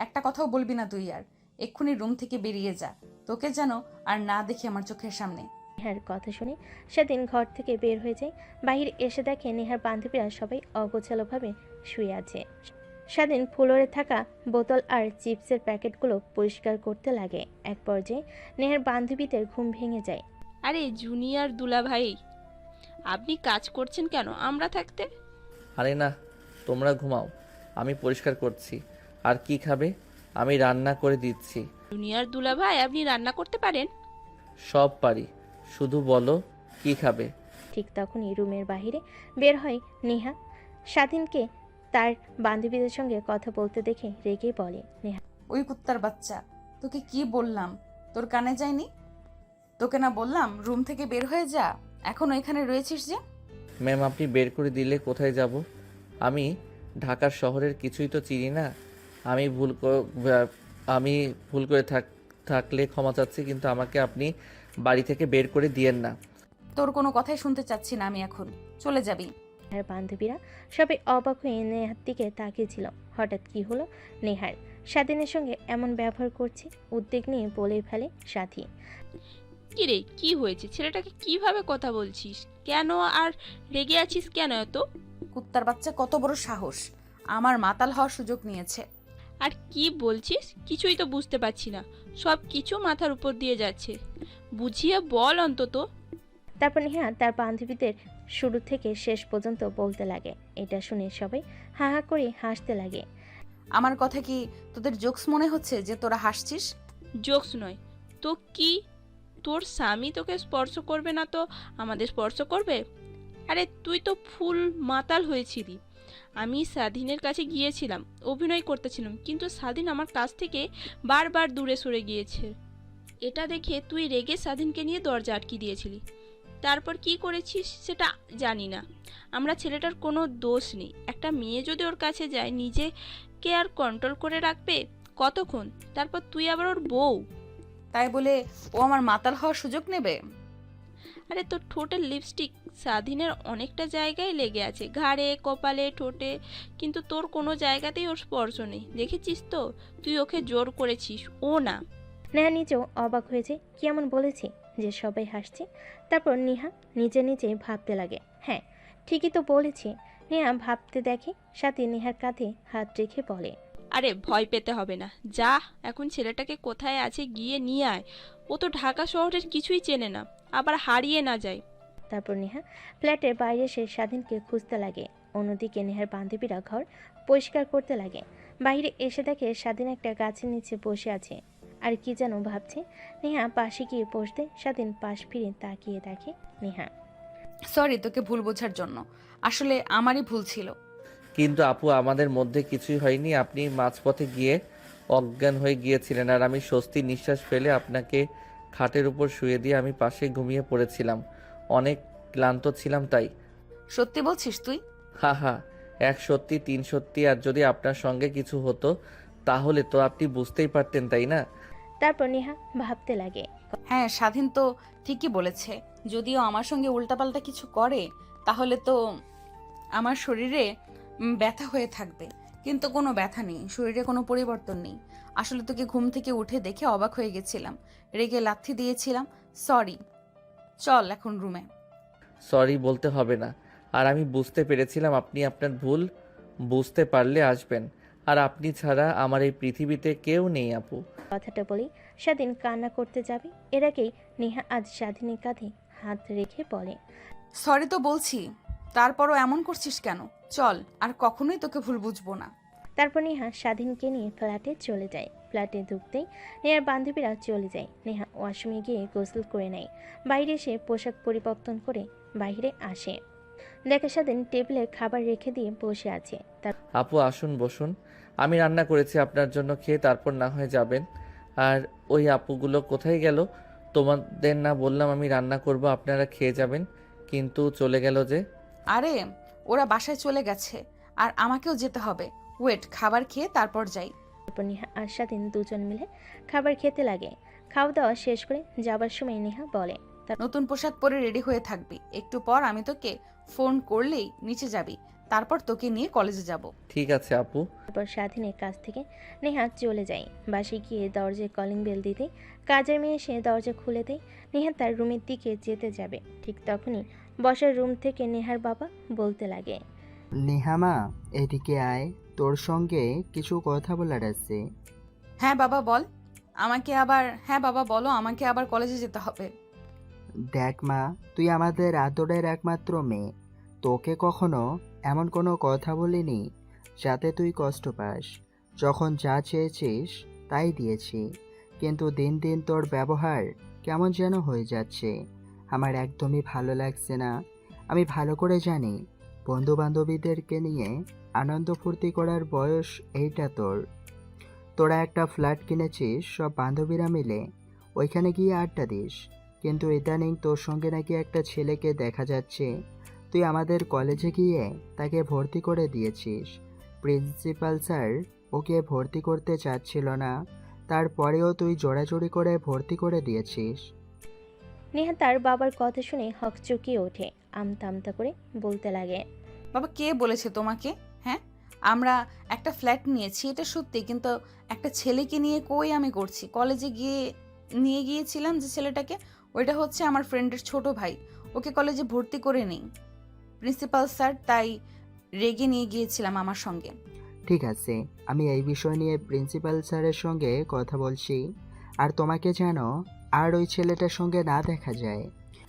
Speaker 2: একটা কথাও বলবি না তুই আর। এক্ষুনি রুম থেকে বেরিয়ে যা, তোকে যেন আর না দেখি আমার চোখের সামনে।
Speaker 3: নেহার কথা শুনে স্বাধীন ঘর থেকে বের হয়ে যায়। বাহির এসে দেখে নেহার বান্ধবীরা সবাই অগোছালোভাবে শুয়ে আছে। স্বাধীন ফ্লোরে থাকা বোতল আর চিপসের প্যাকেটগুলো পরিষ্কার করতে লাগে। এক পর্যায়ে নেহার বান্ধবীদের ঘুম ভেঙে যায়।
Speaker 7: আরে জুনিয়র দুলাভাই, আপনি কাজ করছেন কেন আমরা থাকতে?
Speaker 1: আরে না, তোমরা ঘুমাও, আমি পরিষ্কার করছি। আর কি খাবে? আমি রান্না করে দিচ্ছি।
Speaker 7: জুনিয়র দুলাভাই, আপনি রান্না করতে পারেন?
Speaker 1: সব পারি, শুধু বলো কি খাবে।
Speaker 3: ঠিক তখনই রুমের বাহিরে বের হয় নেহা। স্বাধীনকে তার বান্ধবীদের সঙ্গে কথা বলতে দেখে রেগে বলে, নেহা,
Speaker 2: ওই কুত্তার বাচ্চা, তোকে কি বললাম? তোর কানে যায়নি? তোকে না বললাম রুম থেকে বের হয়ে যা? এখন এখানে রয়েছিস যে?
Speaker 1: ম্যাম, আপনি বের করে দিলে কোথায় যাব? আমি ঢাকার শহরের কিছুই তো চিনি না। আমি ভুল করে থাকলে ক্ষমা চাচ্ছি, কিন্তু আমাকে আপনি বাড়ি থেকে বের করে দিয়েন না।
Speaker 2: তোর কোনো কথাই শুনতে চাচ্ছি না আমি এখন। চলে যাবি।
Speaker 3: নেহার বান্ধবীরা সবাই অবাক হয়ে নেহার দিকে তাকিয়েছিল। হঠাৎ কি হলো নেহার? স্বাধীনের সঙ্গে এমন ব্যবহার করছে? উদ্বেগ নিয়ে বলে ফেলে সাথী।
Speaker 7: কি রে, কি হয়েছে? ছেলেটাকে কিভাবে কথা বলছিস? কেন আর রেগে আছিস কেন এত?
Speaker 2: কুত্তার বাচ্চা, কত বড় সাহস! আমার মাতাল হওয়ার সুযোগ নিয়েছে।
Speaker 7: আর কি বলছিস? কিছুই তো বুঝতে পারছি না, সব কিছু মাথার উপর দিয়ে যাচ্ছে। বুঝিয়ে বল অন্তত।
Speaker 3: তারপর নেহা তার বান্ধবীদের শুরু থেকে শেষ পর্যন্ত বলতে লাগে। এটা শুনে সবাই হা হা করে হাসতে লাগে।
Speaker 2: আমার কথা কি তোদের জোকস মনে হচ্ছে যে তোরা হাসছিস?
Speaker 7: জোকস নয় তো কি? তোর স্বামী তোকে স্পর্শ করবে না তো আমাদের স্পর্শ করবে? আরে তুই তো ফুল মাতাল হয়েছিলি। আমি স্বাধীনের কাছে গিয়েছিলাম, অভিনয় করতেছিলাম, কিন্তু স্বাধীন আমার কাছ থেকে বারবার দূরে সরে গিয়েছে। এটা দেখে তুই রেগে স্বাধীনকে নিয়ে দরজা আটকে দিয়েছিলি। তারপর কি করেছিস সেটা জানি না। আমরা ছেলেটার কোনো দোষ নেই। একটা মেয়ে যদি ওর কাছে যায়, নিজেকে আর কন্ট্রোল করে রাখবে কতক্ষণ? তারপর তুই আবার ওর বউ।
Speaker 2: তাই বলে ও আমার মাতাল হওয়ার সুযোগ নেবে?
Speaker 7: আরে তোর ঠোঁটের লিপস্টিক স্বাধীনের অনেকটা জায়গায় লেগে আছে, ঘাড়ে, কপালে, ঠোঁটে, কিন্তু তোর কোনো জায়গাতেই ওর স্পর্শ নেই। দেখেছিস তো? তুই ওকে জোর করেছিস, ও না।
Speaker 3: নেহা নিজেও অবাক হয়েছে, কি এমন বলেছে যে সবাই হাসছে। তারপর নেহা নিজে নিজে ভাবতে লাগে, হ্যাঁ ঠিকই তো বলেছে। নেহা ভাবতে দেখে সাথে নেহার কাঁধে হাত রেখে বলে,
Speaker 7: আরে ভয় পেতে হবে না, যা এখন ছেলেটাকে কোথায় আছে গিয়ে নিয়ে আয়। ও তো ঢাকা শহরের কিছুই চেনে না, আবার হারিয়ে না যায়।
Speaker 3: তারপর নেহা ফ্ল্যাটের বাইরে এসে স্বাধীনকে খুঁজতে লাগে। অন্যদিকে নেহার বান্ধবীরা ঘর পরিষ্কার করতে লাগে। বাইরে এসে দেখে স্বাধীন একটা গাছের নিচে বসে আছে আর কি যেন ভাবছে। নেহা পাশে গিয়ে বসতে স্বাধীন পাশ ফিরে তাকিয়ে দেখে নেহা।
Speaker 2: সরি তোকে ভুল বোঝার জন্য, আসলে আমারই ভুল ছিল।
Speaker 1: কিন্তু আপু আমাদের মধ্যে কিছুই হয়নি। আপনি মাঝপথে গিয়ে অজ্ঞান হয়ে গিয়েছিলেন আর আমি স্বস্তি নিঃশ্বাস ফেলে আপনাকে খাটের উপর শুয়ে দিয়ে আমি পাশে ঘুমিয়ে পড়েছিলাম। অনেক ক্লান্ত ছিলাম তাই।
Speaker 2: সত্যি বলছিস তুই?
Speaker 1: হা হা, এক সত্যি 3 সত্যি। আর যদি আপনার সঙ্গে কিছু হতো তাহলে তো আপনি বুঝতেই পারতেন, তাই না?
Speaker 3: তারপর নেহা ভাবতে লাগে।
Speaker 2: হ্যাঁ, স্বাধীন তো ঠিকই বলেছে। যদিও আমার সঙ্গে উল্টাপাল্টা কিছু করে তাহলে তো আমার শরীরে ব্যথা হয়ে থাকবে, কিন্তু কোনো ব্যথা নেই, শরীরে কোনো পরিবর্তন নেই। আসলে তোকে ঘুম থেকে উঠে দেখে অবাক হয়ে গেছিলাম, রেগে লাথি দিয়েছিলাম। সরি, চল এখন রুমে।
Speaker 1: সরি বলতে হবে না। আর আমি বুঝতে পেরেছিলাম আপনি আপনার ভুল বুঝতে পারলে আসবেন। আর আপনি ছাড়া আমার এই পৃথিবীতে কেউ নেই আপু।
Speaker 3: কথাটা বলেই স্বাধীন কান্না করতে যাবে। এর আগেই নেহা আজ স্বাধীনের কাঁধে হাত রেখে বলে,
Speaker 2: সরি তো বলছি, তারপরও এমন করছিস কেন? চল, আর কখনোই তোকে ভুল বুঝবো না।
Speaker 3: তারপর নেহা স্বাধীনকে নিয়ে ফ্ল্যাটে চলে যায়। ফ্ল্যাটে ঢুকতেই নেহার বান্ধবীরা চলে যায়। নেহা ওয়াশরুমে গিয়ে গোসল করে নেয়। বাইরে এসে পোশাক পরিবর্তন করে বাইরে আসে। দেখে স্বাধীন টেবিলে খাবার রেখে দিয়ে বসে আছে।
Speaker 1: আপু আসুন বসুন, আমি রান্না করেছি আপনার জন্য, খেয়ে তারপর না হয় যাবেন। আর ওই আপুগুলো কোথায় গেল? তোমাদের না বললাম আমি রান্না করব, আপনারা খেয়ে যাবেন, কিন্তু চলে গেল যে?
Speaker 2: আরে ওরা বাসায় চলে গেছে, আর আমাকেও যেতে হবে। ওয়েট, খাবার খেয়ে তারপর যাই।
Speaker 3: তারপর নেহা আর স্বাধীন দুজন মিলে খাবার খেতে লাগে। খাওয়া দাওয়া শেষ করে যাবার সময় নেহা বলে,
Speaker 2: নতুন পোশাক পরে রেডি হয়ে থাকবি, একটু পর আমি তোকে ফোন করলেই নিচে যাবি, তারপর তোকে নিয়ে কলেজে যাব।
Speaker 1: ঠিক আছে আপু।
Speaker 3: তারপর স্বাধীনের কাছ থেকে নেহা চলে যায়। বাসে গিয়ে দরজায় কলিং বেল দিতে কাজের মেয়ে এসে দরজা খুলে দেয়। নেহা তার রুমের দিকে যেতে যাবে, ঠিক তখনই বসার রুম থেকে নেহার বাবা বলতে লাগে,
Speaker 12: নেহামা এদিকে আয়, তোর সঙ্গে কিছু কথা বলার আছে।
Speaker 2: হ্যাঁ বাবা বল, হ্যাঁ বাবা বলো, আমাকে আবার কলেজে যেতে হবে।
Speaker 12: দেখ মা, তুই আমাদের আদরের একমাত্র মেয়ে, তোকে কখনো এমন কোনো কথা বলিনি যাতে তুই কষ্ট পাস। যখন যা চেয়েছিস তাই দিয়েছি, কিন্তু দিন দিন তোর ব্যবহার কেমন যেন হয়ে যাচ্ছে। আমার একদমই ভালো লাগছে না। আমি ভালো করে জানি বন্ধু বান্ধবীদেরকে নিয়ে আনন্দ ফুর্তি করার বয়স এইটা তোর। তোরা একটা ফ্ল্যাট কিনেছিস সব বান্ধবীরা মিলে, ওইখানে গিয়ে আড্ডা দিস, কিন্তু ইদানিং তোর সঙ্গে নাকি একটা ছেলেকে দেখা যাচ্ছে। তুই আমাদের কলেজে গিয়ে তাকে ভর্তি করে দিয়েছিস। প্রিন্সিপাল স্যার ওকে ভর্তি করতে চাচ্ছিল না, তারপরেও তুই জোড়াজোড়ি করে ভর্তি করে দিয়েছিস।
Speaker 3: নেহা তার বাবার কথা শুনে হকচকিয়ে ওঠে। আমতা আমতা করে বলতে লাগে,
Speaker 2: বাবা কে বলেছে তোমাকে? হ্যাঁ, আমরা একটা ফ্ল্যাট নিয়েছি এটা সত্যি, কিন্তু একটা ছেলেকে নিয়ে কই আমি করছি। কলেজে নিয়ে গিয়েছিলাম যে ছেলেটাকে, ওইটা হচ্ছে আমার ফ্রেন্ডের ছোট ভাই, ওকে কলেজে ভর্তি করে নেই প্রিন্সিপাল স্যার, তাই রেগে নিয়ে গিয়েছিলাম আমার সঙ্গে।
Speaker 12: ঠিক আছে, আমি এই বিষয় নিয়ে প্রিন্সিপাল স্যারের সঙ্গে কথা বলছি। আর তোমাকে যেন আর ওই ছেলেটার সঙ্গে না দেখা যায়।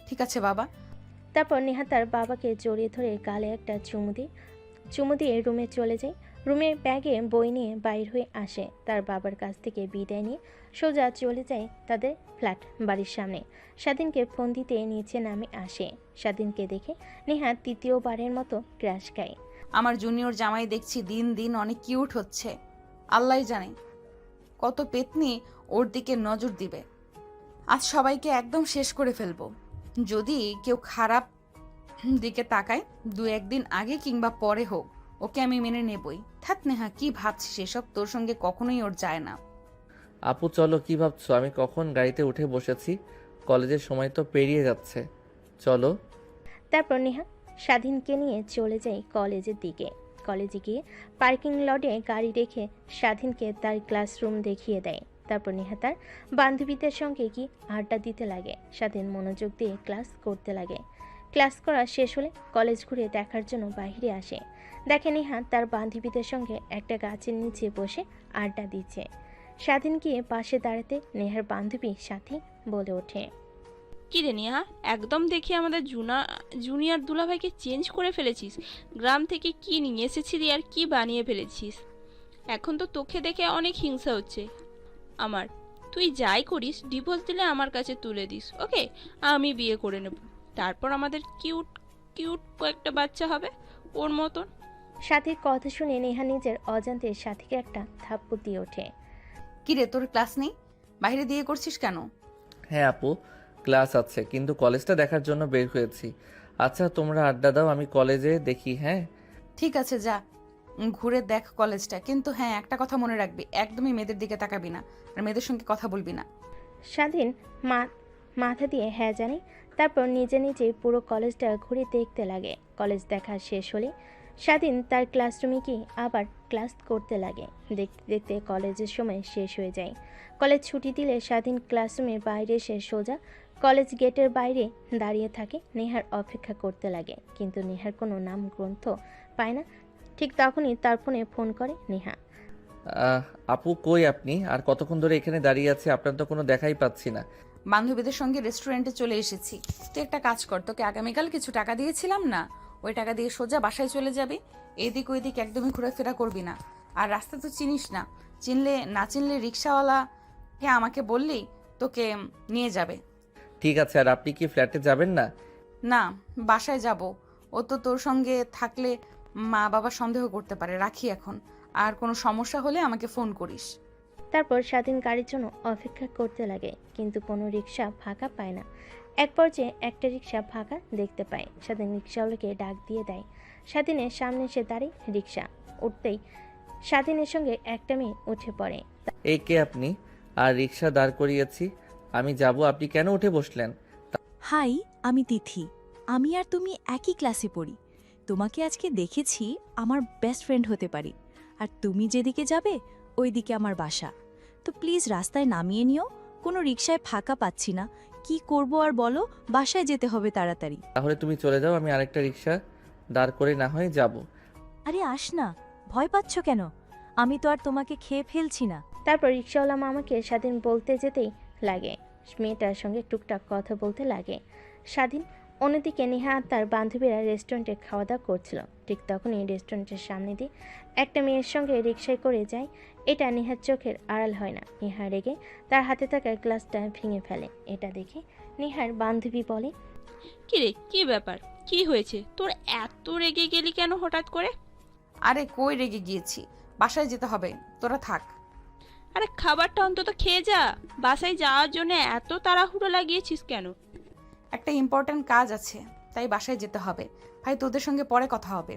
Speaker 2: ঠিক আছে বাবা।
Speaker 3: তারপর নেহা তার বাবাকে জড়িয়ে ধরে গালে একটা চুমু দিয়ে রুমে চলে যায়। রুমে ব্যাগে বই নিয়ে বাইর হয়ে আসে। তার বাবার কাছ থেকে বিদায় নিয়ে সোজা চলে যায় তাদের ফ্ল্যাট বাড়ির সামনে। স্বাধীনকে ফোন দিতে নিচে নামে আসে। স্বাধীনকে দেখে নেহা তৃতীয়বারের মতো ক্র্যাশ খায়।
Speaker 2: আমার জুনিয়র জামাই দেখছি দিন দিন অনেক কিউট হচ্ছে, আল্লাহ জানে কত পেতনি ওর দিকে নজর দিবে। আজ সবাইকে একদম শেষ করে ফেলবো। যদি কেউ খারাপ দিকে তাকায়, 2-1 দিন আগে কিংবা পরে হোক, ওকে আমি মেনে নেবই। থাক নেহা, কি ভাবছিস এসব? তোর সঙ্গে কখনোই ওর যায় না।
Speaker 1: আপু চলো, কি ভাবছো? আমি কখন গাড়িতে উঠে বসেছি, কলেজের সময় তো পেরিয়ে যাচ্ছে, চলো।
Speaker 3: তারপর নেহা স্বাধীনকে নিয়ে চলে যায় কলেজের দিকে। কলেজে গিয়ে পার্কিং লটে গাড়ি রেখে স্বাধীনকে তার ক্লাসরুম দেখিয়ে দেয়। তারপর নেহা তার বান্ধবীদের সঙ্গে গিয়ে আড্ডা দিতে লাগে। স্বাধীন মনোযোগ দিয়ে ক্লাস করতে লাগে। ক্লাস করা শেষ হলে কলেজ ঘুরে দেখার জন্য বাইরে আসে। দেখে নেহা তার বান্ধবীদের সঙ্গে একটা গাছের নিচে বসে আড্ডা দিচ্ছে। স্বাধীন গিয়ে পাশে দাঁড়াতে নেহার বান্ধবী সাথী বলে ওঠে,
Speaker 7: কি রে নেহা, একদম দেখি আমাদের জুনিয়র দুলাভাইকে চেঞ্জ করে ফেলেছিস। গ্রাম থেকে কি নিয়ে এসেছিলি আর কি বানিয়ে ফেলেছিস। এখন তো তোকে দেখে অনেক হিংসা হচ্ছে আমার। তুই যাই করিস, ডিভোর্স দিলে আমার কাছে তুলে দিস, ওকে? আমি বিয়ে করে নেব, তারপর আমাদের কিউট কিউট কয়েকটা বাচ্চা হবে ওর মতন।
Speaker 3: সাথীর কথা শুনে নেহা নিজের অজান্তে সাথীকে একটা থাপ্পড় দিয়ে ওঠে।
Speaker 2: কি রে, তোর ক্লাস নেই? বাইরে দিয়ে করছিস কেন?
Speaker 1: হ্যাঁ আপু, ক্লাস আছে, কিন্তু কলেজটা দেখার জন্য বের হয়েছি। আচ্ছা তোমরা আড্ডা দাও, আমি কলেজে দেখি। হ্যাঁ
Speaker 2: ঠিক আছে, যা ঘুরে দেখ কলেজটা, কিন্তু হ্যাঁ একটা কথা মনে রাখবি, একদমই মেয়েদের দিকে তাকাবি না আর মেয়েদের সঙ্গে কথা বলবি না।
Speaker 3: স্বাধীন মাথা দিয়ে হ্যাঁ জানে। তারপর নিজে নিজেই পুরো কলেজটা ঘুরে দেখতে লাগে। কলেজ দেখা শেষ হলে স্বাধীন তার ক্লাসরুমে গিয়ে আবার ক্লাস করতে লাগে। দেখতে দেখতে কলেজের সময় শেষ হয়ে যায়। কলেজ ছুটি দিলে স্বাধীন ক্লাসরুমের বাইরে এসে সোজা কলেজ গেটের বাইরে দাঁড়িয়ে থাকে। নেহার অপেক্ষা করতে লাগে, কিন্তু নেহার কোনো নাম গ্রন্থ পায় না। ঠিক তখনই তার ফোন করে নেহা।
Speaker 1: আপু কই আপনি? আর কতক্ষণ ধরে এখানে দাঁড়িয়ে আছে, আপনার তো কোনো দেখাই পাচ্ছি না।
Speaker 2: বান্ধবীদের সঙ্গে রেস্টুরেন্টে চলে এসেছি। তুই একটা কাজ কর, তোকে আগামীকাল কিছু টাকা দিয়েছিলাম না, ওই টাকা দিয়ে সোজা বাসায় চলে যাবি। এদিক ওইদিক একদমই ঘোরাফেরা করবি না। আর রাস্তা তো চিনিস না, চিনলে রিক্সাওয়ালাকে আমাকে বললেই তোকে নিয়ে যাবে।
Speaker 1: ঠিক আছে, আর আপনি কি ফ্ল্যাটে যাবেন না?
Speaker 2: না, বাসায় যাব। ও তো তোর সঙ্গে থাকলে মা বাবা সন্দেহ করতে পারে। রাখি এখন, আর কোনো সমস্যা হলে আমাকে ফোন করিস।
Speaker 3: তারপর স্বাধীন গাড়ির জন্য অপেক্ষা করতে লাগে, কিন্তু কোনো রিক্সা ফাঁকা পায় না। এক পর্যায়ে একটা রিক্সা ফাঁকা দেখতে পায়। স্বাধীন রিক্সাওয়ালাকে ডাক দিয়ে দেয়। স্বাধীনের সামনে এসে দাঁড়িয়ে রিক্সা উঠতেই স্বাধীনের সঙ্গে একটা মেয়ে উঠে পড়ে।
Speaker 1: এই কে আপনি? আর রিক্সা দাঁড় করিয়েছি, আমি যাব, আপনি কেন উঠে বসলেন?
Speaker 9: হাই, আমি তিথি। আমি আর তুমি একই ক্লাসে পড়ি। তোমাকে আজকে দেখেছি, আমার বেস্ট ফ্রেন্ড হতে পারি। আর তুমি যেদিকে যাবে ওই দিকে আমার বাসা। তো প্লিজ রাস্তায় নামিয়ে নিও, কোনো রিকশায় ফাঁকা পাচ্ছি না। কি করব আর বলো, বাসায় যেতে হবে তাড়াতাড়ি।
Speaker 1: তাহলে তুমি চলে যাও, আমি আরেকটা রিক্সা দাঁড় করে না হয় যাব।
Speaker 9: আরে আস না, ভয় পাচ্ছ কেন? আমি তো আর তোমাকে খেয়ে ফেলছি না।
Speaker 3: তারপর রিক্সাওয়ালা মামাকে স্বাধীন বলতে যেতেই লাগে। মেয়েটার সঙ্গে টুকটাক কথা বলতে লাগে স্বাধীন। অন্যদিকে নেহা আর তার বান্ধবীরা রেস্টুরেন্টে খাওয়া দাওয়া করছিল। ঠিক তখনই রেস্টুরেন্টের সামনে দিয়ে একটা মেয়ের সঙ্গে রিক্সায় করে যায়। এটা নেহার চোখের আড়াল হয় না। নেহা রেগে তার হাতে থাকা গ্লাসটা ভেঙে ফেলে। এটা দেখে নেহার বান্ধবী বলে,
Speaker 7: কি রে, কি ব্যাপার, কি হয়েছে তোর? এত রেগে গেলি কেন হঠাৎ করে?
Speaker 2: আরে কই রেগে গিয়েছি, বাসায় যেতে হবে, তোরা থাক।
Speaker 7: আরে খাবারটা অন্তত খেয়ে যা। বাসায় যাওয়ার জন্য এত তাড়াহুড়ো লাগিয়েছিস কেন?
Speaker 2: একটা ইম্পর্ট্যান্ট কাজ আছে, তাই বাসায় যেতে হবে। ভাই তোদের সঙ্গে পরে কথা হবে।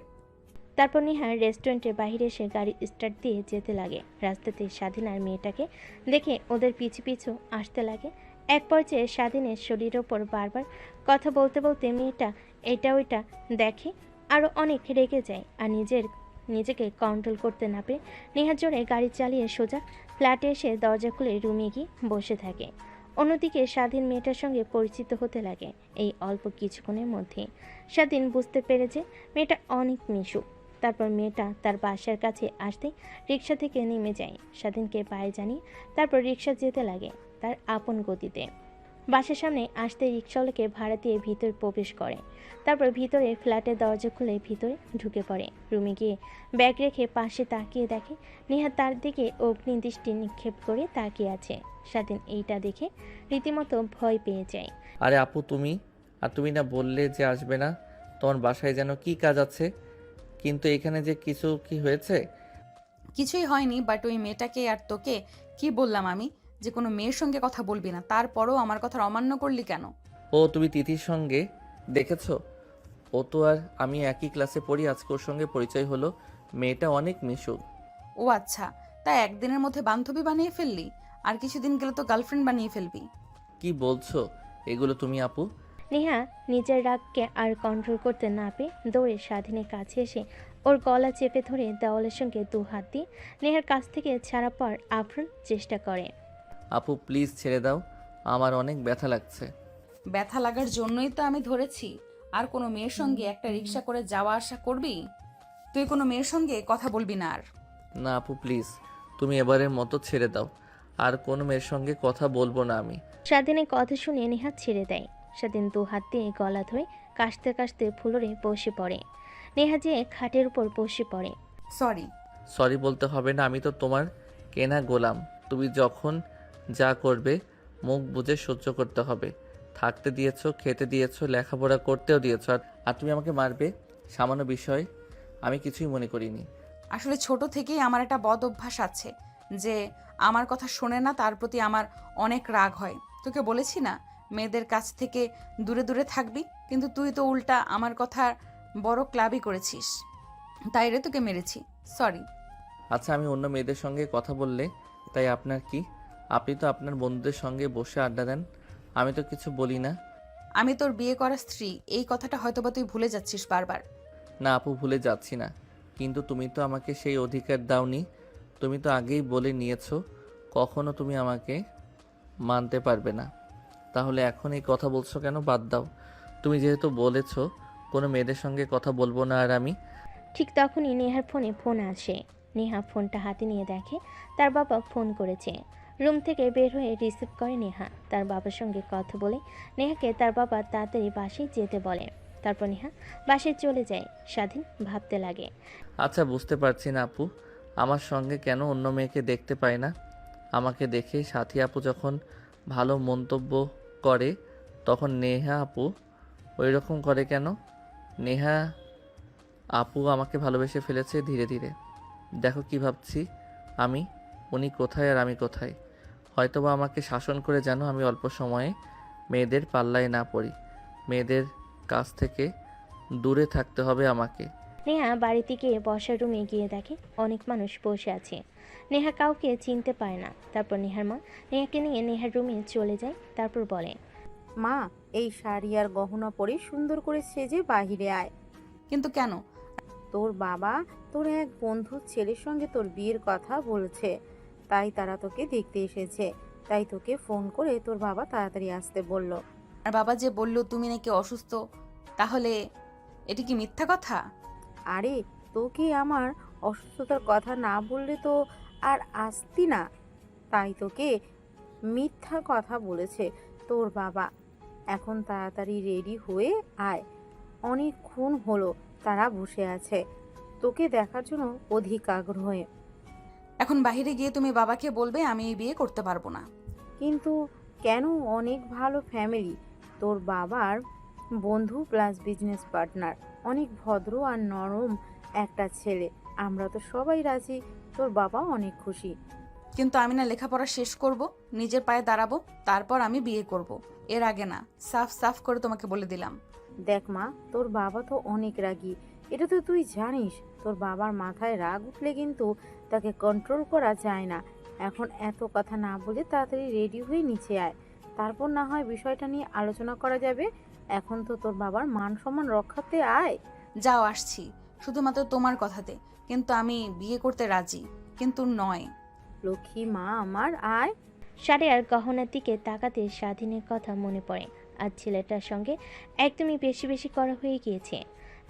Speaker 3: তারপর নেহা রেস্টুরেন্টের বাইরে এসে গাড়ি স্টার্ট দিয়ে যেতে লাগে। রাস্তাতে স্বাধীন আর মেয়েটাকে দেখে ওদের পিছু পিছু আসতে লাগে। এক পর্যায়ে স্বাধীনের শরীরের ওপর বারবার কথা বলতে বলতে মেয়েটা এটা ওইটা দেখে, আরও অনেক রেগে যায়। আর নিজেকে কন্ট্রোল করতে না পেরে নেহার জোরে গাড়ি চালিয়ে সোজা ফ্ল্যাটে এসে দরজা খুলে রুমে গিয়ে বসে থাকে। অন্যদিকে স্বাধীন মেয়েটার সঙ্গে পরিচিত হতে লাগে। এই অল্প কিছুক্ষণের মধ্যে স্বাধীন বুঝতে পেরে যে মেয়েটা অনেক মিশুক। তারপর মেয়েটা তার বাসার কাছে আসতেই রিক্সা থেকে নেমে যায়। স্বাধীনকে পায়ে জানিয়ে তারপর রিক্সা যেতে লাগে তার আপন গতিতে। বাসার সামনে আসতে রিক্সাওয়ালাকে ভাড়া দিয়ে ভিতরে প্রবেশ করে। তারপর ভিতরে ফ্ল্যাটের দরজা খুলে ভিতরে ঢুকে পড়ে। রুমে গিয়ে ব্যাগ রেখে পাশে তাকিয়ে দেখে নেহা তার দিকে অগ্নিদৃষ্টি নিক্ষেপ করে তাকিয়ে আছে। স্বাধীন এইটা দেখে রীতিমতো ভয় পেয়ে যায়।
Speaker 1: আরে আপু তুমি, আর তুমি না বললে যে আসবে না? তোমার বাসায় যেন কি কাজ আছে, কিন্তু এখানে যে কিছু কি হয়েছে?
Speaker 2: কিছুই হয়নি, বাট ওই মেয়েটাকে আর তোকে কি বললাম আমি যে কোনো মেয়ের সঙ্গে কথা বলবি না, তারপরও আমার কথা অমান্য করলি কেন?
Speaker 1: ও তুমি তিথির সঙ্গে দেখেছো? ও তো আর আমি একই ক্লাসে পড়ি, আজকে ওর সঙ্গে পরিচয় হলো। মেয়েটা অনেক মিশুক।
Speaker 2: ও আচ্ছা, তাই একদিনের মধ্যে বান্ধবী বানিয়ে ফেললি, আর কিছুদিন গেলে তো গার্লফ্রেন্ড বানিয়ে ফেলবি।
Speaker 1: কি বলছো এগুলো তুমি আপু?
Speaker 3: নেহা নিজের রাগকে আর কন্ট্রোল করতে না পেয়ে দৌড়ে স্বাধীনের কাছে এসে ওর গলা চেপে ধরে দেওয়ালের সঙ্গে দু হাত দিয়ে নেহার কাছ থেকে ছাড়া পাওয়ার আপ্রাণ চেষ্টা করে।
Speaker 1: আপু প্লিজ ছেড়ে দাও, আমার অনেক ব্যথা লাগছে।
Speaker 2: ব্যথা লাগার জন্যই তো আমি ধরেছি, আর কোনো মেয়ের সঙ্গে একটা রিক্সা করে যাওয়া আসা করবি? তুই কোনো মেয়ের সঙ্গে কথা বলবি না আর।
Speaker 1: না আপু প্লিজ, তুমি এবারের মতো ছেড়ে দাও। আর কোনো মেয়ের সঙ্গে কথা বলবো না আমি।
Speaker 3: স্বাধীনের কথা শুনে নেহা ছেড়ে দেয়। স্বাধীন দু হাত দিয়ে গলা ধরে কাশতে কাশতে ফ্লোরে বসে পড়ে। নেহা যেয়ে খাটের উপর বসে পড়ে।
Speaker 2: সরি।
Speaker 1: সরি বলতে হবে না, আমি তো তোমার কেনা গোলাম। তুমি যখন যা করবে মুখ বুজে সহ্য করতে হবে। থাকতে দিয়েছো, খেতে দিয়েছো, লেখাপড়া করতেও দিয়েছো, আর তুমি আমাকে মারবে সামান্য বিষয় আমি কিছুই মনে করিনি।
Speaker 2: আসলে ছোট থেকেই আমার একটা বদ অভ্যাস আছে যে আমার কথা শোনে না, তার প্রতি আমার অনেক রাগ হয়। তোকে বলেছি না মেয়েদের কাছ থেকে দূরে দূরে থাকবি, কিন্তু তুই তো উল্টা আমার কথা বড় ক্লাবই করেছিস, তাই রে তোকে মেরেছি। সরি।
Speaker 1: আচ্ছা আমি অন্য মেয়েদের সঙ্গে কথা বললে তাই আপনার কি? আপনি তো আপনার বন্ধুদের সঙ্গে বসে আড্ডা দেন, আমি তো কিছু বলি না।
Speaker 2: আমি তোর বিয়ে করা স্ত্রী, এই কথাটা হয়তোবা তুই ভুলে যাচ্ছিস বারবার।
Speaker 1: না আপু ভুলে যাচ্ছি না, কিন্তু তুমি তো আমাকে সেই অধিকার দাওনি। তুমি তো আগেই বলে নিয়েছো কখনো তুমি আমাকে মানতে পারবে না। তাহলে এখন এই কথা বলছো কেন? বাদ দাও। তুমি যেহেতু বলেছো কোনো মেয়েদের সঙ্গে কথা বলবো না, আর আমি
Speaker 3: ঠিক তখনই নেহার ফোন আসে। নেহা ফোনটা হাতে নিয়ে দেখে তার বাবা ফোন করেছে। রুম থেকে বের হয়ে রিসিভ করে নেহা। তার বাবার সঙ্গে কথা বলে নেহাকে তার বাবা তাড়াতাড়ি বাসায় যেতে বলে। তারপর নেহা বাসায় চলে যায়। স্বাধীন ভাবতে লাগে।
Speaker 1: আচ্ছা বুঝতে পারছি না আপু আমার সঙ্গে কেন অন্য মেয়েকে দেখতে পায় না। আমাকে দেখে সাথী আপু যখন ভালো মন্তব্য করে তখন নেহা আপু ওই রকম করে কেন? নেহা আপু আমাকে ভালোবেসে ফেলেছে ধীরে ধীরে। দেখো কি ভাবছি আমি, উনি কোথায় আর আমি কোথায়। হয়তোবা আমাকে শাসন করে যেন আমি অল্প সময়ে মেয়েদের পাল্লায় না পড়ি। মেয়েদের কাছ থেকে দূরে থাকতে হবে আমাকে।
Speaker 3: নেহা বাড়িতে গিয়ে বসার রুমে গিয়ে দেখে অনেক মানুষ বসে আছে। নেহা কাউকে চিনতে পারে না। তারপর নেহার মা নেহাকে নিয়ে নেহার রুমে চলে যায়। তারপর বলে,
Speaker 11: মা, এই শাড়ি আর গহনা পরে সুন্দর করে সেজে বাহিরে আয়।
Speaker 2: কিন্তু কেন?
Speaker 11: তোর বাবা তোর এক বন্ধুর ছেলের সঙ্গে তোর বিয়ের কথা বলেছে, তাই তারা তোকে দেখতে এসেছে। তাই তোকে ফোন করে তোর বাবা তাড়াতাড়ি আসতে বলল।
Speaker 2: আর বাবা যে বলল তুমি নাকি অসুস্থ, তাহলে এটা কি মিথ্যা কথা?
Speaker 11: আরে, তোকে আমার অসুস্থতার কথা না বললে তো আর আসতি না, তাই তোকে মিথ্যা কথা বলেছে তোর বাবা। এখন তাড়াতাড়ি রেডি হয়ে আয়, অনেকক্ষণ হলো তারা বসে আছে তোকে দেখার জন্য অধিক আগ্রহে।
Speaker 2: এখন বাইরে গিয়ে তুমি বাবাকে বলবে আমি এই বিয়ে করতে পারবো না।
Speaker 11: কিন্তু কেন? অনেক ভালো ফ্যামিলি, তোর বাবার বন্ধু প্লাস বিজনেস পার্টনার, অনেক ভদ্র আর নরম একটা ছেলে। আমরা তো সবাই রাজি, তোর বাবা অনেক খুশি।
Speaker 2: কিন্তু আমি না লেখাপড়া শেষ করব, নিজের পায়ে দাঁড়াবো, তারপর আমি বিয়ে করব। এর আগে না, সাফ সাফ করে তোমাকে বলে দিলাম।
Speaker 11: দেখ মা, তোর বাবা তো অনেক রাগী, এটা তো তুই জানিস। তোর বাবার মাথায় রাগ উঠলে কিন্তু তাকে কন্ট্রোল করা যায় না। এখন এত কথা না বলে তাড়াতাড়ি রেডি হয়ে নিচে আয়, তারপর না হয় বিষয়টা নিয়ে আলোচনা করা যাবে। এখন তো তোর বাবার মান সম্মান রক্ষাতে আয়।
Speaker 2: যাও, আসছি, শুধুমাত্র তোমার কথাতে। কিন্তু আমি বিয়ে করতে রাজি, কিন্তু নয়।
Speaker 11: লক্ষ্মী মা আমার, আয়।
Speaker 3: শাড়ি আর গহনার দিকে তাকাতে স্বাধীনের কথা মনে পড়ে। আর ছেলেটার সঙ্গে একদমই বেশি বেশি করা হয়ে গিয়েছে।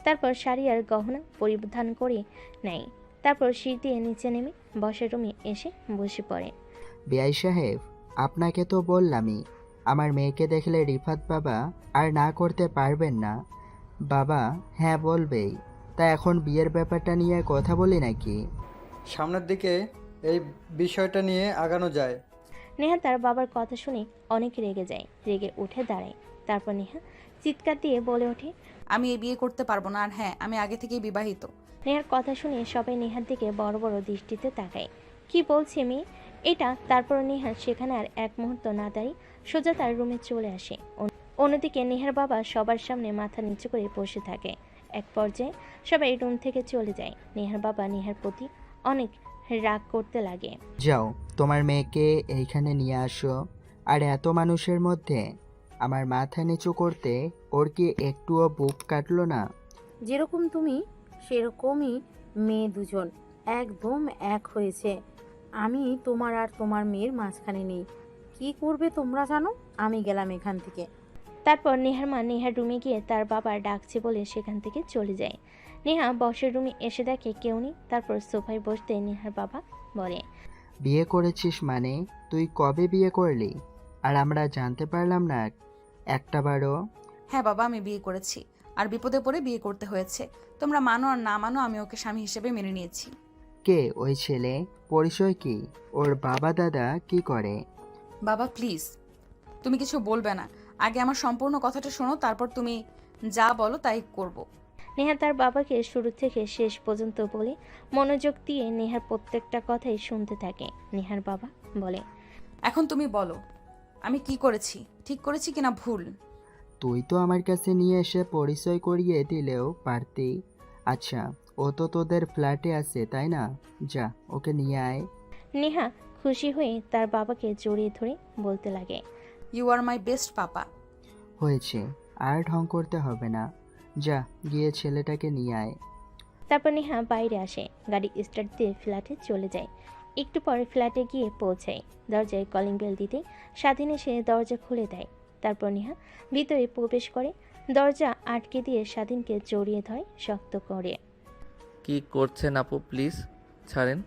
Speaker 3: তারপর শাড়ি আর গহনা পরিধান করে নেয়। তারপর সিঁড়ি দিয়ে নিচে নেমে বসার রুমে এসে বসে পড়ে।
Speaker 12: বিআই সাহেব, আপনাকে তো বললামই আমার মেয়েকে দেখলে রিফাত বাবা আর না করতে পারবেন না। বাবা হ্যাঁ বলবেই। তা এখন বিয়ের ব্যাপারটা নিয়ে কথা বলি নাকি?
Speaker 13: সামনের দিকে এই বিষয়টা নিয়ে আগানো যায়।
Speaker 3: নেহা তার বাবার কথা শুনে অনেক রেগে যায়। রেগে উঠে দাঁড়ায়। তারপর নেহা চিৎকার দিয়ে বলে ওঠে,
Speaker 2: আমি এই বিয়ে করতে পারবো না। আর হ্যাঁ, আমি আগে থেকেই বিবাহিত।
Speaker 3: নেহার কথা শুনে সবাই নেহার দিকে বড় বড় দৃষ্টিতে তাকায়। কি বলছে মেয়ে এটা? তারপর নেহা সেখানে আর এক মুহূর্ত না দাঁড়িয়ে সোজা তার রুমে চলে আসে। অন্যদিকে নেহার বাবা সবার সামনে মাথা নিচু করে বসে থাকে। এক পর্যায়ে সবাই রুম থেকে চলে যায়। নেহার বাবা নেহার প্রতি অনেক রাগ করতে লাগে।
Speaker 12: যাও, তোমার মেয়েকে এইখানে নিয়ে আসো। আর এত মানুষের মধ্যে আমার মাথা নিচু করতে ওর কি একটুও বুক কাটলো না?
Speaker 11: যেরকম তুমি সেরকমই মেয়ে, দুজন একদম এক হয়েছে। আমি তোমার আর তোমার মেয়ের মাঝখানে নেই। কি করবে তোমরা জানো? আমি গেলাম এখান থেকে।
Speaker 3: তারপর নেহার মা নেহার রুমে গিয়ে তার বাবা ডাকছে বলে সেখান থেকে চলে যায়। নেহা বসের রুমে এসে দেখে কেউ নেই। তারপর সোফায় বসতে নেহার বাবা বলে,
Speaker 12: বিয়ে করেছিস মানে? তুই কবে বিয়ে করলি? আর আমরা জানতে পারলাম না একটাবারও?
Speaker 2: হ্যাঁ বাবা, আমি বিয়ে করেছি, আর বিপদে পড়ে বিয়ে করতে হয়েছে। তোমরা মানো আর না মানো, আমি ওকে স্বামী হিসেবে মেনে নিয়েছি।
Speaker 12: কে ওই ছেলে? পরিচয় কি? ওর বাবা দাদা কি করে?
Speaker 2: বাবা প্লিজ, তুমি কিছু বলবে না। আগে আমার সম্পূর্ণ কথাটা শোনো, তারপর তুমি যা বলো তাই করব।
Speaker 3: নেহা তার বাবাকে শুরু থেকে শেষ পর্যন্ত বলে মনোযোগ দিয়ে নেহার প্রত্যেকটা কথাই শুনতে থাকে। নেহার বাবা বলে,
Speaker 2: এখন তুমি বলো, আমি কি করেছি, ঠিক করেছি কিনা ভুল?
Speaker 12: তুই তো আমার কাছে নিয়ে এসে পরিচয় করিয়ে দিলেও পারতি। আচ্ছা, ও তো তোদের ফ্ল্যাটে আছে তাই না? যা, ওকে নিয়ে আয়।
Speaker 3: নেহা খুশি হয়ে তার বাবাকে জড়িয়ে ধরে বলতে লাগে,
Speaker 2: ইউ আর মাই বেস্ট পাপা।
Speaker 12: হয়েছে, আর ঢং করতে হবে না। যা, গিয়ে ছেলেটাকে নিয়ে আয়।
Speaker 3: তারপর নেহা বাইরে আসে, গাড়ি স্টার্ট দিয়ে ফ্ল্যাটে চলে যায়। একটু পরে ফ্ল্যাটে গিয়ে পৌঁছায়। দরজায় কলিং বেল দিতে স্বাধীন এসে দরজা খুলে দেয়। তারপর নেহা ভিতরে প্রবেশ করে দরজা আটকে দিয়ে স্বাধীনকে জড়িয়ে ধরে শক্ত করে।
Speaker 1: কি করছেন আপু, প্লিজ ছাড়েন।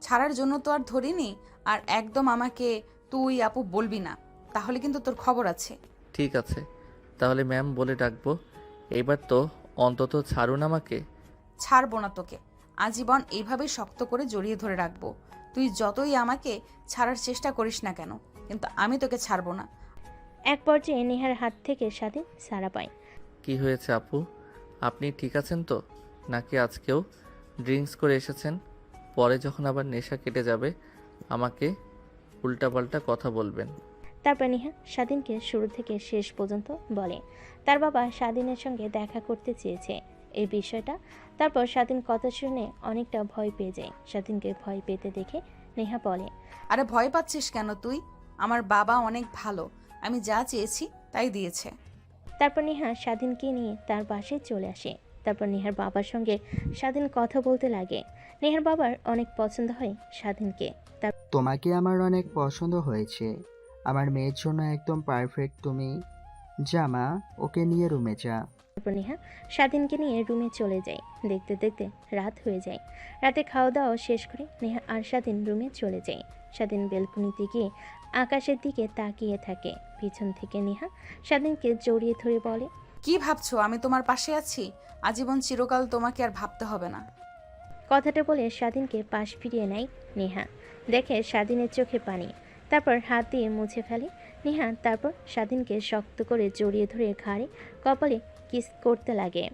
Speaker 2: ছাড়ার জন্য তো আর ধরিনি, আর একদম আমাকে তুই আপু বলবি না, তাহলে কিন্তু তোর খবর আছে।
Speaker 1: ঠিক আছে, তাহলে ম্যাম বলে ডাকবো। এবার তো অন্তত ছাড়ুন আমাকে।
Speaker 2: ছাড়বো না তোকে, আজীবন এইভাবেই শক্ত করে জড়িয়ে ধরে রাখবো। তুই যতই আমাকে ছাড়ার চেষ্টা করিস না কেন, কিন্তু আমি তোকে ছাড়বো না।
Speaker 3: এক পর্যায়ে নেহার হাত থেকে স্বাধীন ছাড়া পায়।
Speaker 1: কি হয়েছে আপু, আপনি ঠিক আছেন তো? নাকি আজকেও ড্রিঙ্কস করে এসেছেন? পরে যখন আবার নেশা কেটে যাবে আমাকে উল্টাপাল্টা কথা বলবেন।
Speaker 3: তারপর নেহা স্বাধীনকে শুরু থেকে শেষ পর্যন্ত বলে তার বাবা স্বাধীনের সঙ্গে দেখা করতে চেয়েছে এই বিষয়টা। তারপর স্বাধীন কথা শুনে অনেকটা ভয় পেয়ে যায়। স্বাধীনকে ভয় পেতে দেখে নেহা বলে,
Speaker 2: আরে ভয় পাচ্ছিস কেন তুই? আমার বাবা অনেক ভালো, আমি যা চেয়েছি তাই দিয়েছে।
Speaker 3: তারপর নেহা স্বাধীনকে নিয়ে তার বাসায় চলে আসে। তারপর নেহার বাবার সঙ্গে স্বাধীন কথা বলতে লাগে। নেহার বাবার অনেক পছন্দ হয় স্বাধীনকে।
Speaker 12: তোমাকে আমার অনেক পছন্দ হয়েছে। আমার মেয়ের জন্য একদম পারফেক্ট তুমি। যা মা, ওকে নিয়ে রুমে যা।
Speaker 3: তারপর নেহা স্বাধীনকে নিয়ে রুমে চলে যায়। দেখতে দেখতে রাত হয়ে যায়। রাতে খাওয়া দাওয়া শেষ করে নেহা আর স্বাধীন রুমে চলে যায়। স্বাধীন বেলকুনিতে গিয়ে আকাশের দিকে তাকিয়ে থাকে। পিছন থেকে নেহা স্বাধীনকে জড়িয়ে ধরে বলে,
Speaker 2: কি ভাবছো আমি তোমার পাশে আছি? আজীবন চিরকাল তোমাকে আর ভাবতে হবে না।
Speaker 3: কথাটা বলে স্বাধীনকে পাশ ফিরিয়ে নেয় নেহা। দেখে স্বাধীনের চোখে পানি। তারপর হাত দিয়ে মুছে ফেলে নেহা। তারপর স্বাধীনকে শক্ত করে জড়িয়ে ধরে ঘাড়ে কপালে কিস করতে লাগে।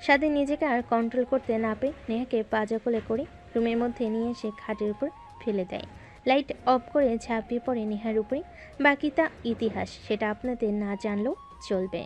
Speaker 3: স্বাধীন নিজেকে আর কন্ট্রোল করতে না পেরে নেহাকে পাজা কোলে করে রুমের মধ্যে নিয়ে এসে খাটের উপর ফেলে দেয়। লাইট অফ করে ঝাঁপিয়ে পড়ে নেহার উপরে। বাকিটা ইতিহাস, সেটা আপনাদের না জানলেও চলবে।